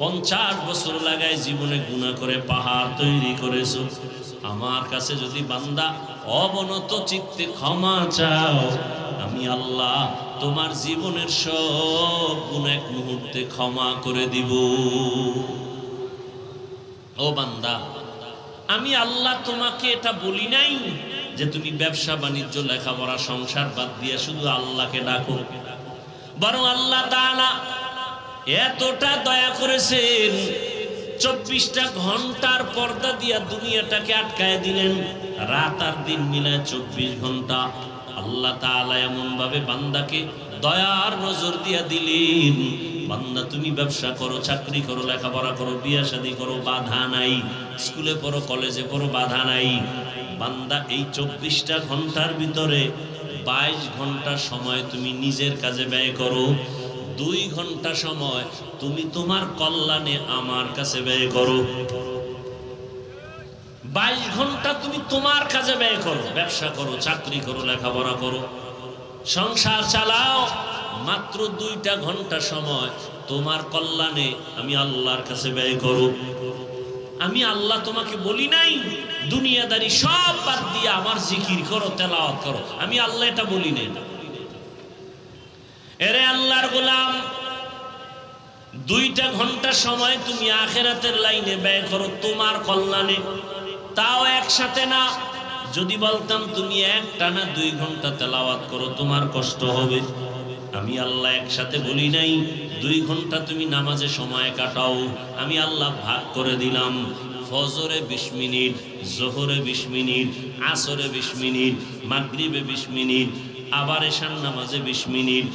50 বছর লাগায় জীবনে গুনাহ করে পাহাড় তৈরি করেছো। আমার কাছে যদি বান্দা অবনত চিত্তে ক্ষমা চাও, আমি আল্লাহ তোমার জীবনের সব গুনাহ এক মুহূর্তে ক্ষমা করে দিব। ও বান্দা, আমি আল্লাহ তোমাকে এটা বলি নাই যে তুমি ব্যবসা বাণিজ্য, লেখাপড়া, সংসার বাদ দিয়ে শুধু আল্লাহকে ডাকো। বরং আল্লাহ তাআলা এতটা দয়া করেছেন, 24টা ঘন্টার পর্দা দিয়া দুনিয়াটাকে আটকায় দিলেন। রাত আর দিন মিলায় 24 ঘন্টা আল্লাহ তাআলা এমন ভাবে বান্দাকে দয়ার নজর দিয়া দিলেন। বান্দা তুমি ব্যবসা করো, চাকরি করো, লেখাপড়া করো, বিয়ে শাদী করো, বাধা নাই। স্কুলে পড়ো, কলেজে পড়ো, বাধা নাই। বান্দা এই 24টা ঘন্টার ভিতরে 22 ঘন্টা সময় তুমি নিজের কাজে ব্যয় করো, 2 ঘন্টা সময় তুমি তোমার কল্যাণে আমার কাছে ব্যয় করো। 22 ঘন্টা তুমি তোমার কাজে ব্যয় করো, ব্যবসা করো, চাকরি করো, লেখাপড়া করো, সংসার চালাও। মাত্র 2টা ঘন্টা সময় তোমার কল্যাণে আমি আল্লাহর কাছে ব্যয় করো। আমি আল্লাহ তোমাকে বলি নাই দুনিয়াদারি সব বাদ দিয়ে আমার জিকির করো, তেলাওয়াত করো, আমি আল্লাহ এটা বলি নাই। এরে আল্লাহর গোলাম, 2টা ঘন্টা সময় তুমি আখিরাতের লাইনে ব্যয় করো তোমার কল্যাণে, তাও একসাথে না। যদি বলতাম তুমি একটানা 2 ঘন্টা তেলাওয়াত করো, তোমার কষ্ট হবে। আমি আল্লাহ একসাথে বলি নাই 2 ঘন্টা তুমি নামাজে সময় কাটাও, আমি আল্লাহ ভাগ করে দিলাম। ফজরে 20 মিনিট, জোহরে 20 মিনিট, আসরে 20 মিনিট, মাগরিবে 20 মিনিট, আবার এশার নামাজে 20 মিনিট।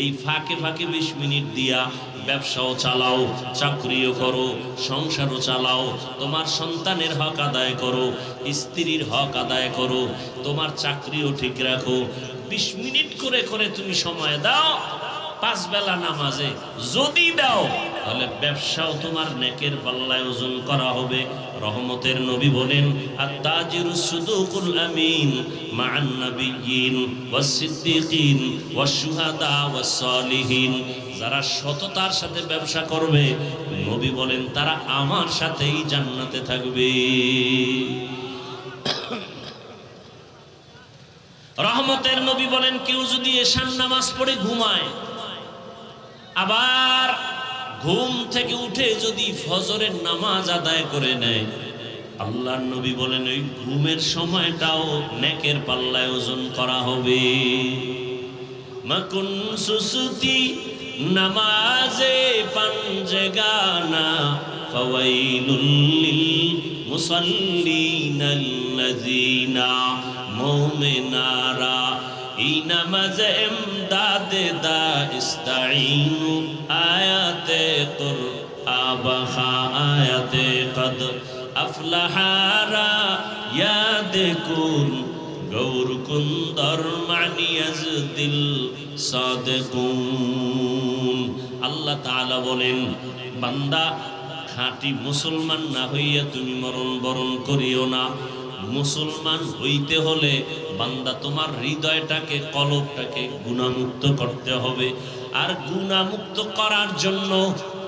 এই ফাঁকে ফাঁকে 20 মিনিট দিয়া ব্যবসাও চালাও, চাকরিও করো, সংসারও চালাও, তোমার সন্তানের হক আদায় করো, স্ত্রীর হক আদায় করো, তোমার চাকরিও ঠিক রাখো। 20 মিনিট করে করে তুমি সময় দাও 5 বেলা নামাজে। যদি দাও তাহলে ব্যবসাও তোমার নেকের পাল্লায় ওজন করা হবে। রহমতের নবী বলেন, আত-তাজিরুস সুদুকুল আমিন মা'আন নাবিয়্যিন ওয়াস সিদ্দিকিন ওয়াস শুহাদা ওয়াস সালিহিন। যারা সততার সাথে ব্যবসা করবে, নবী বলেন তারা আমার সাথেই জান্নাতে থাকবে। রহমতের নবী বলেন, কেউ যদি এশার নামাজ পড়ে ঘুমায়, আবার ঘুম থেকে উঠে যদি ফজরের নামাজ আদায় করে নেয়, আল্লাহর নবী বলেন ওই ঘুমের সময়টাও নেকের পাল্লায় ওজন করা হবে। মাকুন সুসুতি নামাজে পাঞ্জেগানা ফাওয়াইলুল লিল মুসাল্লিনাল্লাযিনা মুমিনারা এই নামাজে এমদাদে দা ইস্তাইনু আয়াতে কুর আবাহা আয়াতে কদ আফলাহারা ইয়াদকুন গৌর কুন্দর মানিয়াজদিল সাদেকুন। আল্লাহ তাআলা বলেন, বান্দা খাঁটি মুসলমান না হইয়া তুমি মরণ বরণ করিও না। মুসলমান হইতে হলে বান্দা তোমার হৃদয়টাকে, কলবটাকে গুনাহমুক্ত করতে হবে। আর গুনাহমুক্ত করার জন্য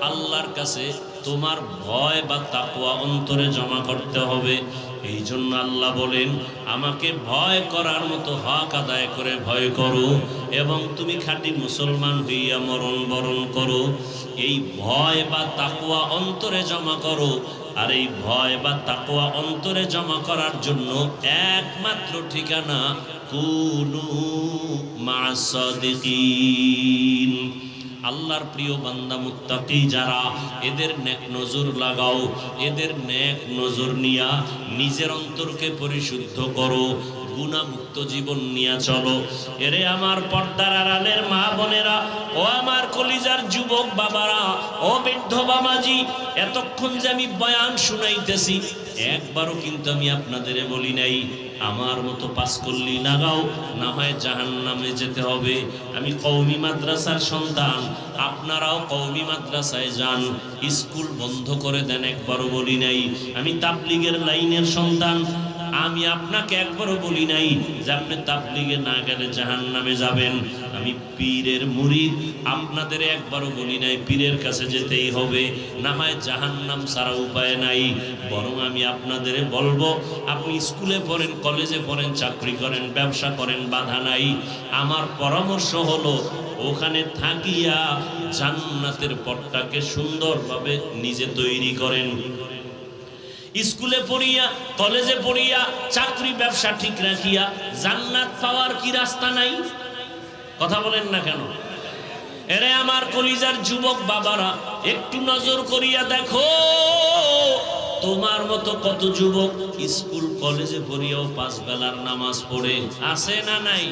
আল্লাহর কাছে তোমার ভয় বা তাকওয়া অন্তরে জমা করতে হবে। এই জন্য আল্লাহ বলেন, আমাকে ভয় করার মতো হক আদায় করে ভয় করো এবং তুমি খাঁটি মুসলমান হইয়া মরণ বরণ করো। এই ভয় বা তাকওয়া অন্তরে জমা করো। আর এই ভয় বা তাকওয়া অন্তরে জমা করার জন্য একমাত্র ঠিকানা কুনু মা'আস সাদিকিন। আল্লাহর প্রিয় বান্দা মুত্তাকি যারা, এদের নেক নজর লাগাও, এদের নেক নজর নিয়া নিজের অন্তরকে পরিশুদ্ধ করো, গুনাহমুক্ত জীবন নিয়ে চলো। এরে আমার পর্দার আড়ালের মা বোনেরা, ও আমার কলিজার যুবক বাবারা, ও বৃদ্ধ বাবাজি, এতক্ষণ যে আমি বয়ান শুনাইতেছি, একবারও কিন্তু আমি আপনাদের বলি নাই আমার মতো পাস করলি লাগাও, না হয় জাহান্নামে যেতে হবে। আমি কওমি মাদ্রাসার সন্তান, আপনারাও কওমি মাদ্রাসায় যান, স্কুল বন্ধ করে দেন, একবারও বলি নাই। আমি তাবলীগের লাইনের সন্তান, আমি আপনাকে একবারও বলি নাই যে আপনি তাবলীগে না গেলে জাহান্নামে যাবেন। আমি পীরের মুরিদ, আপনাদের একবারও বলি নাই পীরের কাছে যেতেই হবে, না হয় জাহান্নাম ছাড়া উপায় নাই। বরং আমি আপনাদের বলবো, আপনি স্কুলে পড়েন, কলেজে পড়েন, চাকরি করেন, ব্যবসা করেন, বাধা নাই। আমার পরামর্শ হলো ওখানে থাকিয়া জান্নাতের পথটাকে সুন্দরভাবে নিজে তৈরি করেন। স্কুলে পড়িয়া, কলেজে পড়িয়া, চাকরি ব্যবসা ঠিক রাখিয়া জান্নাত পাওয়ার কি রাস্তা নাই? কথা বলেন না কেন? এরে আমার কলিজার যুবক বাবারা, একটু নজর করিয়া দেখো, তোমার মতো কত যুবক স্কুল কলেজে পড়িয়াও 5 বেলার নামাজ পড়ে আছে না নাই?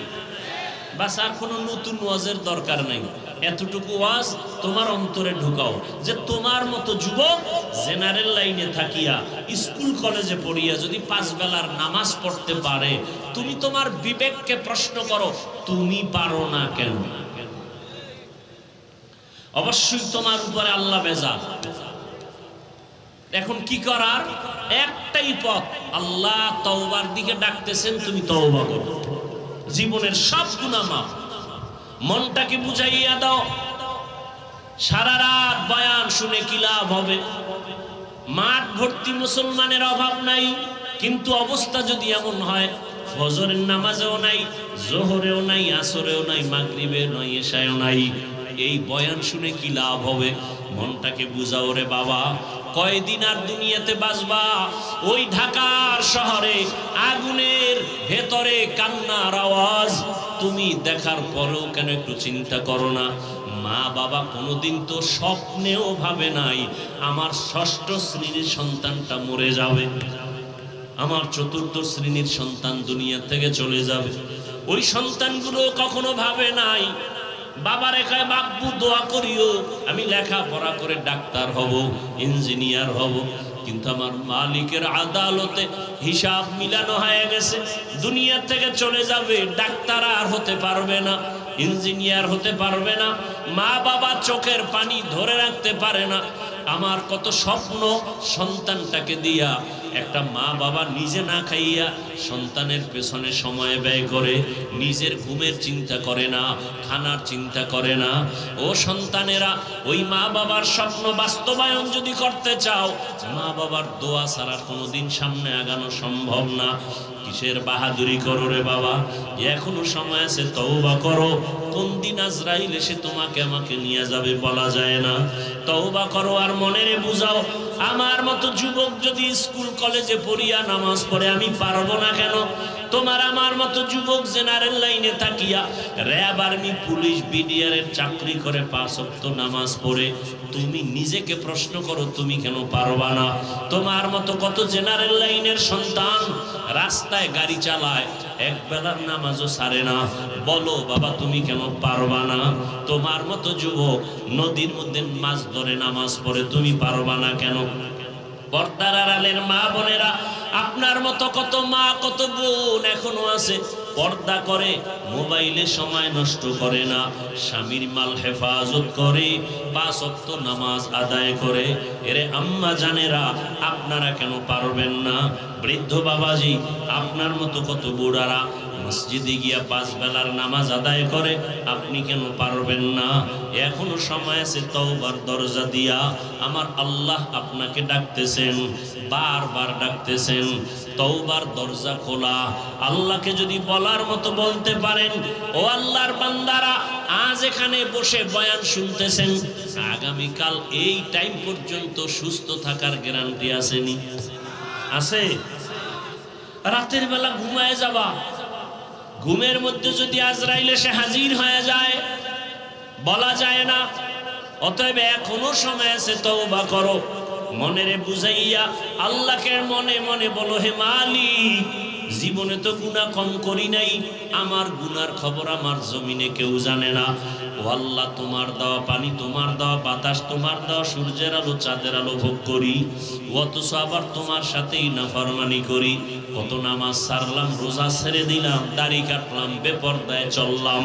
বাস আর কোনো নতুন ওয়াজের দরকার নাই। এতটুকু ওয়াজ তোমার অন্তরে ঢুকাও যে তোমার মতো যুবক জেনারেল লাইনে থাকিয়া স্কুল কলেজে পড়িয়া যদি 5 বেলার নামাজ পড়তে পারে, তুমি তোমার বিবেককে প্রশ্ন করো, তুমি পারো না কেন? অবশ্যই তোমার উপরে আল্লাহ বেজার। এখন কি করার? একটাই পথ, আল্লাহ তওবার দিকে ডাকতেছেন, তুমি তওবা করো, জীবনের সব গুনাহ মাফ। মনটাকে বুঝাইয়া দাও, সারা রাত বয়ান শুনে কি লাভ হবে? মাঠ ভর্তি মুসলমানের অভাব নাই, কিন্তু অবস্থা যদি এমন হয় ফজরের নামাজেও নাই, জোহরেও নাই, আসরেও নাই, মাগরিবেও নাই, এশায়ও নাই, এই বয়ান শুনে কি লাভ হবে? মনটাকে বুঝাও রে বাবা, কয়দিন আর দুনিয়াতে বাঁচবা? ওই ঢাকার শহরে আগুনের ভেতরে কান্নার আওয়াজ তুমি দেখার পরেও কেন একটু চিন্তা করো না? মা বাবা কোনোদিন তো স্বপ্নেও ভাবে নাই আমার 6ষ্ঠ শ্রেণীর সন্তানটা মরে যাবে, আমার 4র্থ শ্রেণীর সন্তান দুনিয়া থেকে চলে যাবে। ওই সন্তানগুলো কখনো ভাবে নাই বাবারে কয় বাব্বু দোয়া করিও আমি লেখাপড়া করে ডাক্তার হব, ইঞ্জিনিয়ার হব। কিন্তু আমার মালিকের আদালতে হিসাব মিলানো হয়ে গেছে, দুনিয়া থেকে চলে যাবে, ডাক্তার আর হতে পারবে না, ইঞ্জিনিয়ার হতে পারবে না। মা বাবা চোখের পানি ধরে রাখতে পারে না। আমার কত স্বপ্ন সন্তানটাকে দিয়া, একটা মা বাবা নিজে না খাইয়া সন্তানের পেছনে সময় ব্যয় করে, নিজের ঘুমের চিন্তা করে না, খানার চিন্তা করে না। ও সন্তানেরা, ওই মা বাবার স্বপ্ন বাস্তবায়ন যদি করতে চাও, মা বাবার দোয়া ছাড়া কোনোদিন সামনে আগানো সম্ভব না। কিসের বাহাদুরি করো রে বাবা? এখনো সময় আছে, তওবা করো। কোন দিন আজরাইল এসে তোমাকে আমাকে নিয়ে যাবে বলা যায় না। তওবা করো আর মনেরে বুঝাও, আমার মতো যুবক যদি স্কুল কলেজে পড়িয়া নামাজ পড়ে আমি পারবো না কেন? তোমার আমার মতো যুবক জেনারেল লাইনে থাকিয়া র্যাব, আর্মি, পুলিশ, বিডিআরের চাকরি করে 5 ওয়াক্ত নামাজ পড়ে, তুমি নিজেকে প্রশ্ন করো তুমি কেন পারবা না? তোমার মতো কত জেনারেল লাইনের সন্তান রাস্তায় গাড়ি চালায়, এক বেলার নামাজও ছাড়ে না, বলো বাবা তুমি কেন পারবা না? তোমার মতো যুবক নদীর মধ্যে মাছ ধরে নামাজ পড়ে, তুমি পারবা না কেন? পর্দার আড়ালের মা বোনেরা, আপনার মতো কত মা কত বোন এখনো আছে পর্দা করে, মোবাইলে সময় নষ্ট করে না, স্বামীর মাল হেফাজত করে, 5 ওয়াক্ত নামাজ আদায় করে। এরে আম্মা জানেরা, আপনারা কেন পারবেন না? বৃদ্ধ বাবাজি, আপনার মতো কত বুড়ারা মসজিদে গিয়া 5 বেলার নামাজ আদায় করে, আপনি কেন পারবেন না? এখনো সময় আছে, তওবার দরজা দিয়া আমার আল্লাহ আপনাকে ডাকতেছেন, বারবার ডাকতেছেন। তওবার দরজা খোলা। আল্লাহকে যদি বলার মতো বলতে পারেন, ও আল্লাহর বান্দারা, আজ এখানে বসে বয়ান শুনতেছেন, আগামীকাল এই টাইম পর্যন্ত সুস্থ থাকার গ্যারান্টি আসেনি? আছে? রাতের বেলা ঘুমায় যাবা, ঘুমের মধ্যে যদি আজরাইল এসে হাজির হয়ে যায়, বলা যায় না। অতএব এখনো সময় আছে, তওবা করো। মনেরে বুঝাইয়া আল্লাহকে মনে মনে বলো, হে মালিক, জীবনে তো গুনাহ কম করি নাই, আমার গুনার খবর আমার জমিনে কেউ জানে না। ও আল্লাহ, তোমার দেওয়া পানি, তোমার দেওয়া বাতাস, তোমার দেওয়া সূর্যের আলো, চাঁদের আলো ভোগ করি, অথচ আবার তোমার সাথেই নাফরমানি করি। কত নামাজ ছাড়লাম, রোজা ছেড়ে দিলাম, দাড়ি কাটলাম, বেপরদায় চললাম,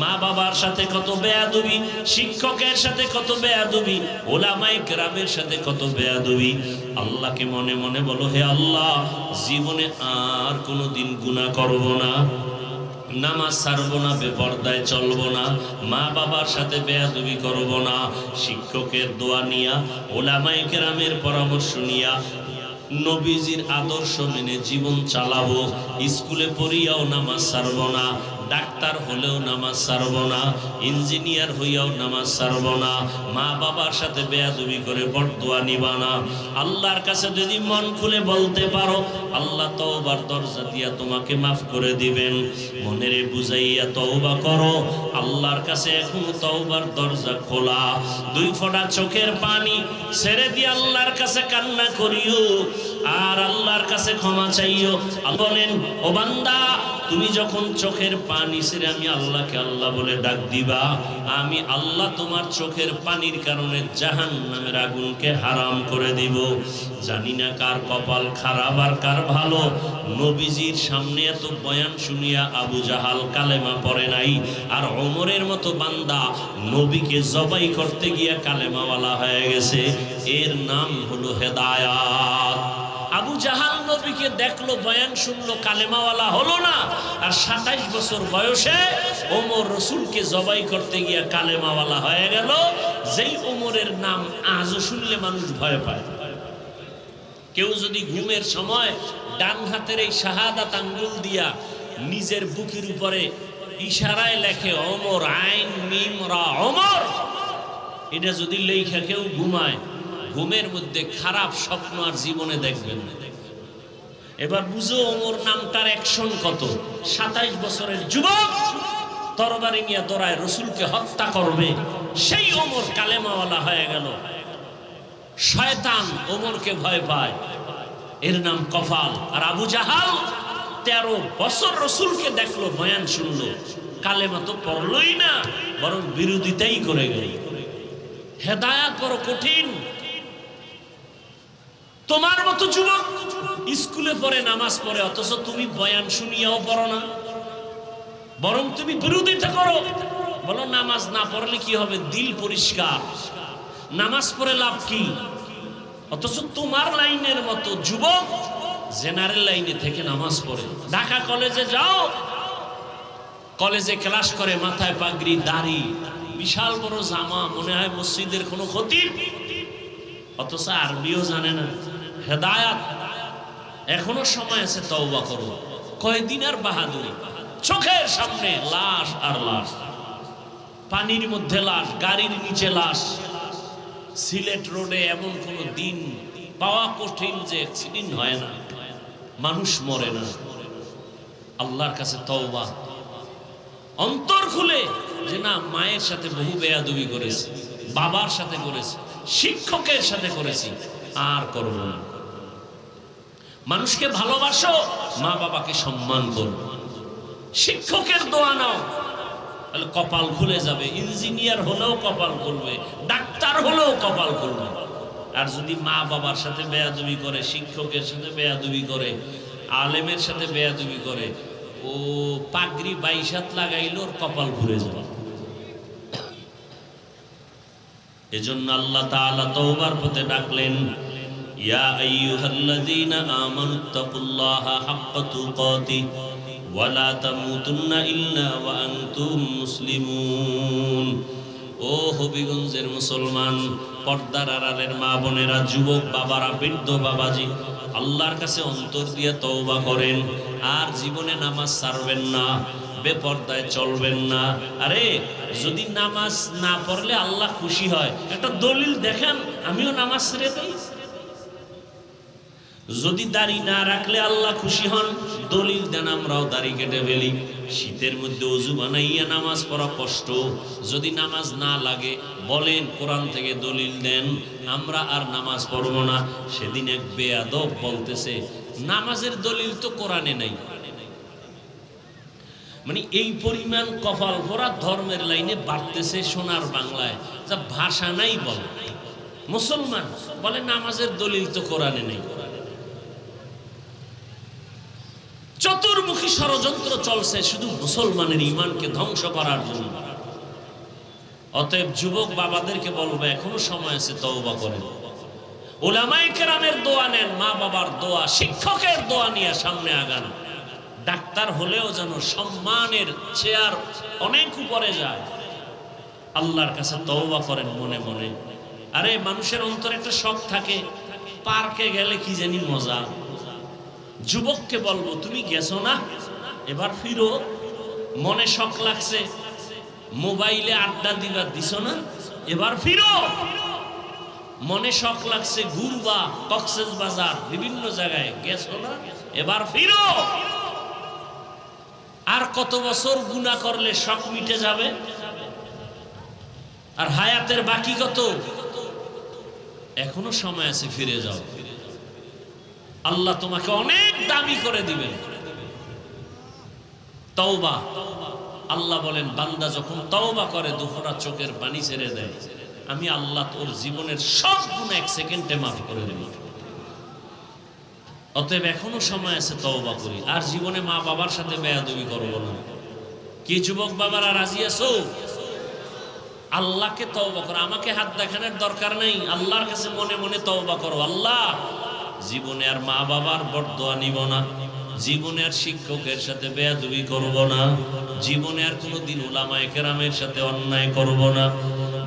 মা বাবার সাথে কত বেয়াদবি, শিক্ষকের সাথে কত বেয়াদবি, ওলামায়ে কেরামের সাথে কত বেয়াদবি। আল্লাহকে মনে মনে বলো, হে আল্লাহ, জীবনে আর কোনোদিন গুনাহ করব না, নামাজ ছাড়বো না, বেপরদায় চলবো না, মা বাবার সাথে বেয়াদবি করব না, শিক্ষকের দোয়া নিয়া, ওলামায়ে কেরামের পরামর্শ নিয়া, নবীজির আদর্শ মেনে জীবন চালাবো। স্কুলে পড়িয়াও নামাজ ছাড়বো না, ডাক্তার হলেও নামাজ ছাড়বো না, ইঞ্জিনিয়ার হইয়াও নামাজ ছাড়বো না, মা বাবার সাথে বেয়াদবি করে বরদোয়া নিবা না। আল্লাহর কাছে যদি মন খুলে বলতে পারো, আল্লাহ তওবার দরজা দিয়া তোমাকে মাফ করে দিবেন। মনেরে বুঝাইয়া তওবা করো, আল্লাহর কাছে এখনো তওবার দরজা খোলা। 2 ফোঁটা চোখের পানি ছেড়ে দিয়ে আল্লাহর কাছে কান্না করিও, আর আল্লাহর কাছে ক্ষমা চাইও। বলেন, ও বান্দা, তুমি যখন চোখের পানি ছেড়ে আমি আল্লাহকে আল্লাহ বলে ডাক দিবা, আমি আল্লাহ তোমার চোখের পানির কারণে জাহান্নামের আগুনকে হারাম করে দিব। জানি না কার কপাল খারাপ আর কার ভালো। নবীজির সামনে এত বয়ান শুনিয়া আবু জাহাল কালেমা পড়ে নাই, আর ওমরের মতো বান্দা নবীকে জবাই করতে গিয়া কালেমাওয়ালা হয়ে গেছে। এর নাম হলো হেদায়াত। আবু জাহাল নবীকে দেখলো, বয়ান শুনলো, কালেমাওয়ালা হলো না, আর 27 বছর বয়সে ওমর রসুলকে জবাই করতে গিয়া কালেমাওয়ালা হয়ে গেল। যেই ওমরের নাম আজও শুনলে মানুষ ভয় পায়। কেউ যদি ঘুমের সময় ডান হাতের এই শাহাদাত আঙ্গুল দিয়া নিজের বুকের উপরে ইশারায় লেখে ওমর, আইন মিম রা ওমর, এটা যদি লেখা কেউ ঘুমায়, ঘুমের মধ্যে খারাপ স্বপ্ন আর জীবনে দেখবেন না। এবার বুঝো ওমর নামটার অ্যাকশন কত। 27 বছরের যুবক তরবারি নিয়ে দৌড়ায় রসুলকে হত্যা করবে, সেই ওমর কালেমাওয়ালা হয়ে গেল। শয়তান ওমরকে ভয় পায়, এর নাম কফাল। আর আবু জাহাল 13 বছর রসুলকে দেখলো, বয়ান শুনলো, কালেমা তো পড়লই না, বরং বিরোধিতাই করে গেল। হেদায়াত বড় কঠিন। তোমার মতো যুবক স্কুলে পড়ে, নামাজ পড়ে, অথচ তুমি বয়ান শুনিয়াও পড়ো না, বরং তুমি বিরোধিতা করো। বলো নামাজ না পড়লে কি হবে, দিল পরিষ্কার, নামাজ পড়ে লাভ কি? অথচ তোমার লাইনের মতো যুবক জেনারেল লাইনে থেকে নামাজ পড়ে। ঢাকা কলেজে যাও, কলেজে ক্লাস করে, মাথায় পাগড়ি, দাড়ি, বিশাল বড় জামা, মনে হয় মসজিদের কোনো খতিব, অথচ আরবিও জানে না। হেদায়াত এখনো সময় আছে, তওবা করো। কয়দিন আর বাহাদুরি? চোখের সামনে লাশ আর লাশ, পানির মধ্যে লাশ, গাড়ির নিচে লাশ। সিলেট রোডে এমন কোনো দিন পাওয়া কঠিন যে অ্যাক্সিডেন্ট হয় না, মানুষ মরে না। আল্লাহর কাছে তওবা, অন্তর খুলে যে না, মায়ের সাথে বহু বেয়াদবি করেছি, বাবার সাথে করেছি, শিক্ষকের সাথে করেছি, আর করব না। মানুষকে ভালোবাসো, মা বাবাকে সম্মান করো, শিক্ষকের দোয়া নাও, তাহলে কপাল খুলে যাবে। ইঞ্জিনিয়ার হলেও কপাল খুলবে, ডাক্তার হলেও কপাল খুলবে। আর যদি মা বাবার সাথে বেয়াদবি করে, শিক্ষকের সাথে বেয়াদবি করে, আলেমের সাথে বেয়াদবি করে, ও পাগড়ি 22 হাত লাগাইলো, ওর কপাল ঘুরে যাবে। এজন্য আল্লাহ তাআলা তওবার পথে ডাকলেন, ইয়া আইয়ুহাল্লাযীনা আমানুত্তাকুল্লাহা হাক্কা তুকাতি ওয়া লা তামুতুন্না ইল্লা ওয়া আনতুম মুসলিমুন। ও হবিগঞ্জের মুসলমান, পর্দার আড়ালের মা বোনেরা, যুবক বাবারা, বৃদ্ধ বাবাজি, আল্লাহর কাছে অন্তর দিয়ে তওবা করেন, আর জীবনে নামাজ ছাড়বেন না, বেপর্দায় চলবেন না। আরে যদি নামাজ না পড়লে আল্লাহ খুশি হয়, একটা দলিল দেখেন, আমিও নামাজ ছেড়ে দেই। যদি দাড়ি না রাখলে আল্লাহ খুশি হন, দলিল দেন, আমরাও দাড়ি কেটে ফেলি। শীতের মধ্যে ওযু বানাইয়া নামাজ পড়া কষ্ট, যদি নামাজ না লাগে বলেন, কোরআন থেকে দলিল দেন, আমরা আর নামাজ পড়ব না। সেদিন এক বেয়াদব বলতেছে, নামাজের দলিল তো কোরআনে নাই। মানে এই পরিমাণ কপাল ভরা ধর্মের লাইনে বাড়তেছে সোনার বাংলায়, যা ভাষা নাই বলে। মুসলমান বলে নামাজের দলিল তো কোরআনে নেই। চতুর্মুখী ষড়যন্ত্র চলছে শুধু মুসলমানের ঈমানকে ধ্বংস করার জন্য। অতএব যুবক বাবাদেরকে বলবো, এখনো সময় আছে, তওবা করেন। উলামায়ে কেরামের দোয়া নেন, মা বাবার দোয়া, শিক্ষকের দোয়া নিয়ে সামনে আগান। ডাক্তার হলেও যেন সম্মানের চেয়ার অনেক উপরে যায়। আল্লাহর কাছে তওবা করেন মনে মনে। আরে মানুষের অন্তরে একটা শখ থাকে, পার্কে গেলে কি জানি মজা। যুবককে বলবো, তুমি গেছো না, এবার ফিরো। মনে শখ লাগছে, মোবাইলে আড্ডা দিবার দিছো না, এবার ফিরো। মনে শখ লাগছে ঘুরবা, কক্সবাজার, বিভিন্ন জায়গায় গেছো না, এবার ফিরো। আর কত বছর গুনাহ করলে শখ মিটে যাবে? আর হায়াতের বাকি কত? এখনো সময় আছে, ফিরে যাও। আল্লাহ তোমাকে অনেক দামি করে দিবেন। তওবা। আল্লাহ বলেন বান্দা যখন তওবা করে দুফোঁটা চোখের পানি ছেড়ে দেয়, আমি আল্লাহ তোর জীবনের সব গুনাহ 1 সেকেন্ডে মাফ করে দেব। অতএব এখনো সময় আছে, তওবা করি। আর জীবনে মা বাবার সাথে বেয়াদবি করব না। কি যুবক বাবারা রাজি আছো? আল্লাহকে তওবা করো, আমাকে হাত দেখানোর দরকার নেই। আল্লাহর কাছে মনে মনে তওবা করো, আল্লাহ জীবনে আর মা বাবার বরদোয়া নিব না, জীবনে আর শিক্ষকের সাথে বেয়াদবি করব না, জীবনে আর কোনোদিন উলামায়ে কেরামের সাথে অন্যায় করব না,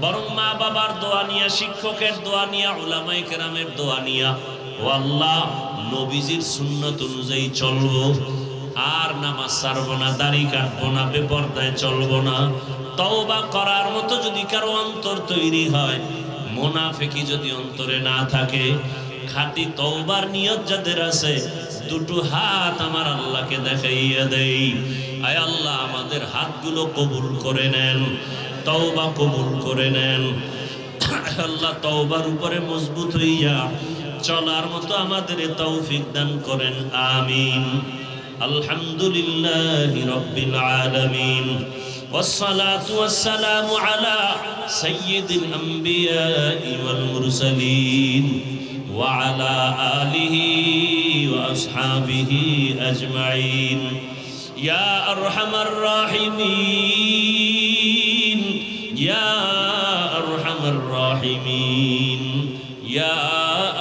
বরং মা বাবার দোয়া নিয়া, শিক্ষকের দোয়া নিয়া, উলামায়ে কেরামের দোয়া নিয়া ও আল্লাহ নবীজির সুন্নাত অনুযায়ী চলবো। আর নামাজ ছাড়বো না, দাড়ি কাটবো না, বেপরদায় চলবো না। তওবা করার মতো যদি কারো অন্তর তৈরি হয়, মুনাফিকি যদি অন্তরে না থাকে, খাঁটি তওবার নিয়ত যাদের আছে, দুটো হাত আমার আল্লাহকে দেখাইয়া দেই। আয় আল্লাহ আমাদের হাতগুলো কবুল করে নেন, তওবা কবুল করে নেন। আল্লাহ তওবার উপরে মজবুত হইয়া চলার মতো আমাদের তৌফিক দান করেন, আমিন। আলহামদুলিল্লাহি রাব্বিল আলামিন, ওয়াসসালাতু ওয়াসসালামু আলা সাইয়্যিদিল আমবিয়াই ওয়াল মুরসালিন ওয়া আলা আলিহি ওয়া আসহাবিহি আজমাইন। ইয়া আরহামার রাহিমিন, ইয়া আরহামার রাহিমিন, ইয়া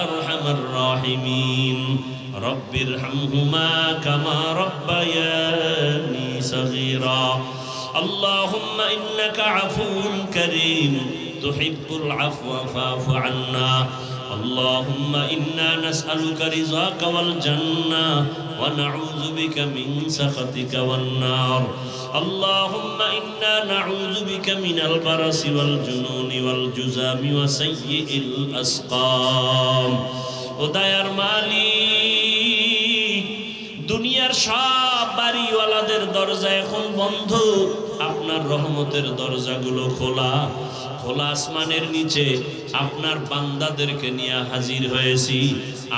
আরহামার রাহিমিন। রব্বিরহামহুমা কামা রাব্বায়ানি সগীরা। আল্লাহুম্মা ইন্নাকা আফুউন কারীম তুহিব্বুল আফওয়া ফা'ফু আন্না। اللهم إنا نسألك رضاك والجنة ونعوذ بك من سخطك والنار. اللهم إنا نعوذ بك من البرص والجنون والجذام وسيء الأسقام. ও দয়ার মালিক, দুনিয়ার সব বাড়িওয়ালাদের দরজা এখন বন্ধ, আপনার রহমতের দরজাগুলো খোলা। খোলা আসমানের নিচে আপনার বান্দাদেরকে নিয়ে হাজির হয়েছি।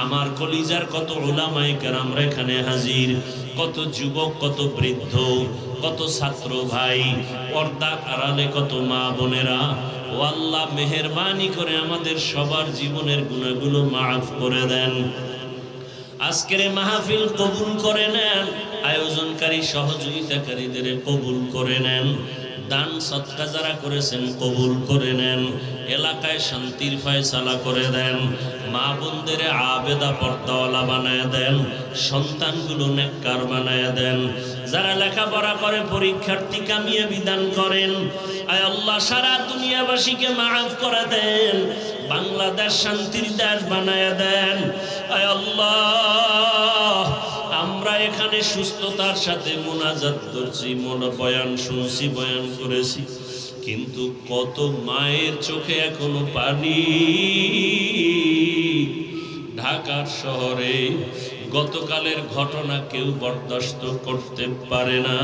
আমার কলিজার কত উলামায়ে কেরাম এখানে হাজির, কত যুবক, কত বৃদ্ধ, কত ছাত্র ভাই, পর্দার আড়ালে কত মা বোনেরা। ও আল্লাহ মেহেরবানি করে আমাদের সবার জীবনের গুনাহগুলো মাফ করে দেন। আজকের মাহফিল কবুল করে নেন, আয়োজনকারী সহযোগিতাকারীদের কবুল করে নেন, দান সদকা যারা করেছেন কবুল করে নেন, এলাকায় শান্তির ফয়সালা করে দেন, মা বোনদের আবেদা পর্দাওয়ালা বানায় দেন, সন্তানগুলো নেককার বানায় দেন, যারা লেখাপড়া করে পরীক্ষার্থী কামিয়ে বিধান করেন। আয় আল্লাহ সারা দুনিয়াবাসীকে মাফ করে দেন, বাংলাদেশ শান্তির দেশ বানায় দেন। আয় আল্লাহ আমরা এখানে সুস্থতার সাথে মুনাজাত করছি, বয়ান শুনছি, বয়ান করেছি, কিন্তু কত মায়ের চোখে এখনো পানি। ঢাকার শহরে গতকালের ঘটনা কেউ বরদাস্ত করতে পারে না,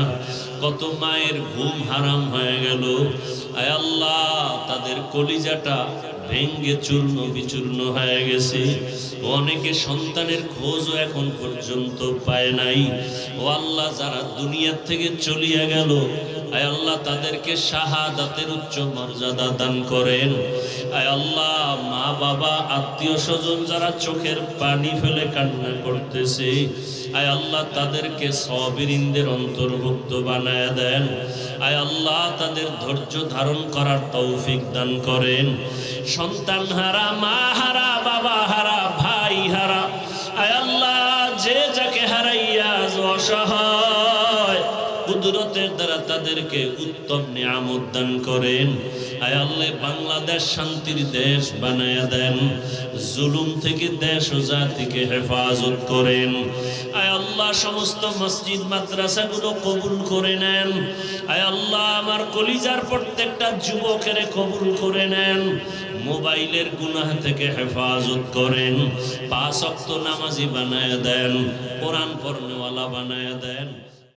কত মায়ের ঘুম হারাম হয়ে গেল। আয় আল্লাহ তাদের কলিজাটা ভেঙ্গে চূর্ণ বিচূর্ণ হয়ে গেছে, অনেকে সন্তানের খোঁজও এখন পর্যন্ত পায় নাই। ও আল্লাহ যারা দুনিয়ার থেকে চলিয়া গেল, আয় আল্লাহ তাদেরকে শাহাদাতের উচ্চ মর্যাদা দান করেন। আয় আল্লাহ মা বাবা আত্মীয় স্বজন যারা চোখের পানি ফেলে কান্না করতেছে, আয় আল্লাহ তাদেরকে সাবিরিনদের অন্তর্ভুক্ত বানায় দেন। আয় আল্লাহ তাদের ধৈর্য ধারণ করার তৌফিক দান করেন। সন্তান হারা, মা হারা, বাবা হারা, ভাই হারা, আয় আল্লাহ যে যাকে হারাইয়া অসহায়, কুদরতের দ্বারা তাদেরকে উত্তম নিয়ামত দান করেন। আয় আল্লাহ বাংলাদেশ শান্তির দেশ বানায়া দেন, জুলুম থেকে দেশ ও জাতিকে হেফাজত করেন। আয় আল্লাহ সমস্ত মসজিদ মাদ্রাসাগুলো কবুল করে নেন। আয় আল্লাহ আমার কলিজার প্রত্যেকটা যুবকের কবুল করে নেন, মোবাইলের গুনাহ থেকে হেফাজত করেন, 5 ওয়াক্ত নামাজি বানায়া দেন, কোরআন পড়নেওয়ালা বানায়া দেন।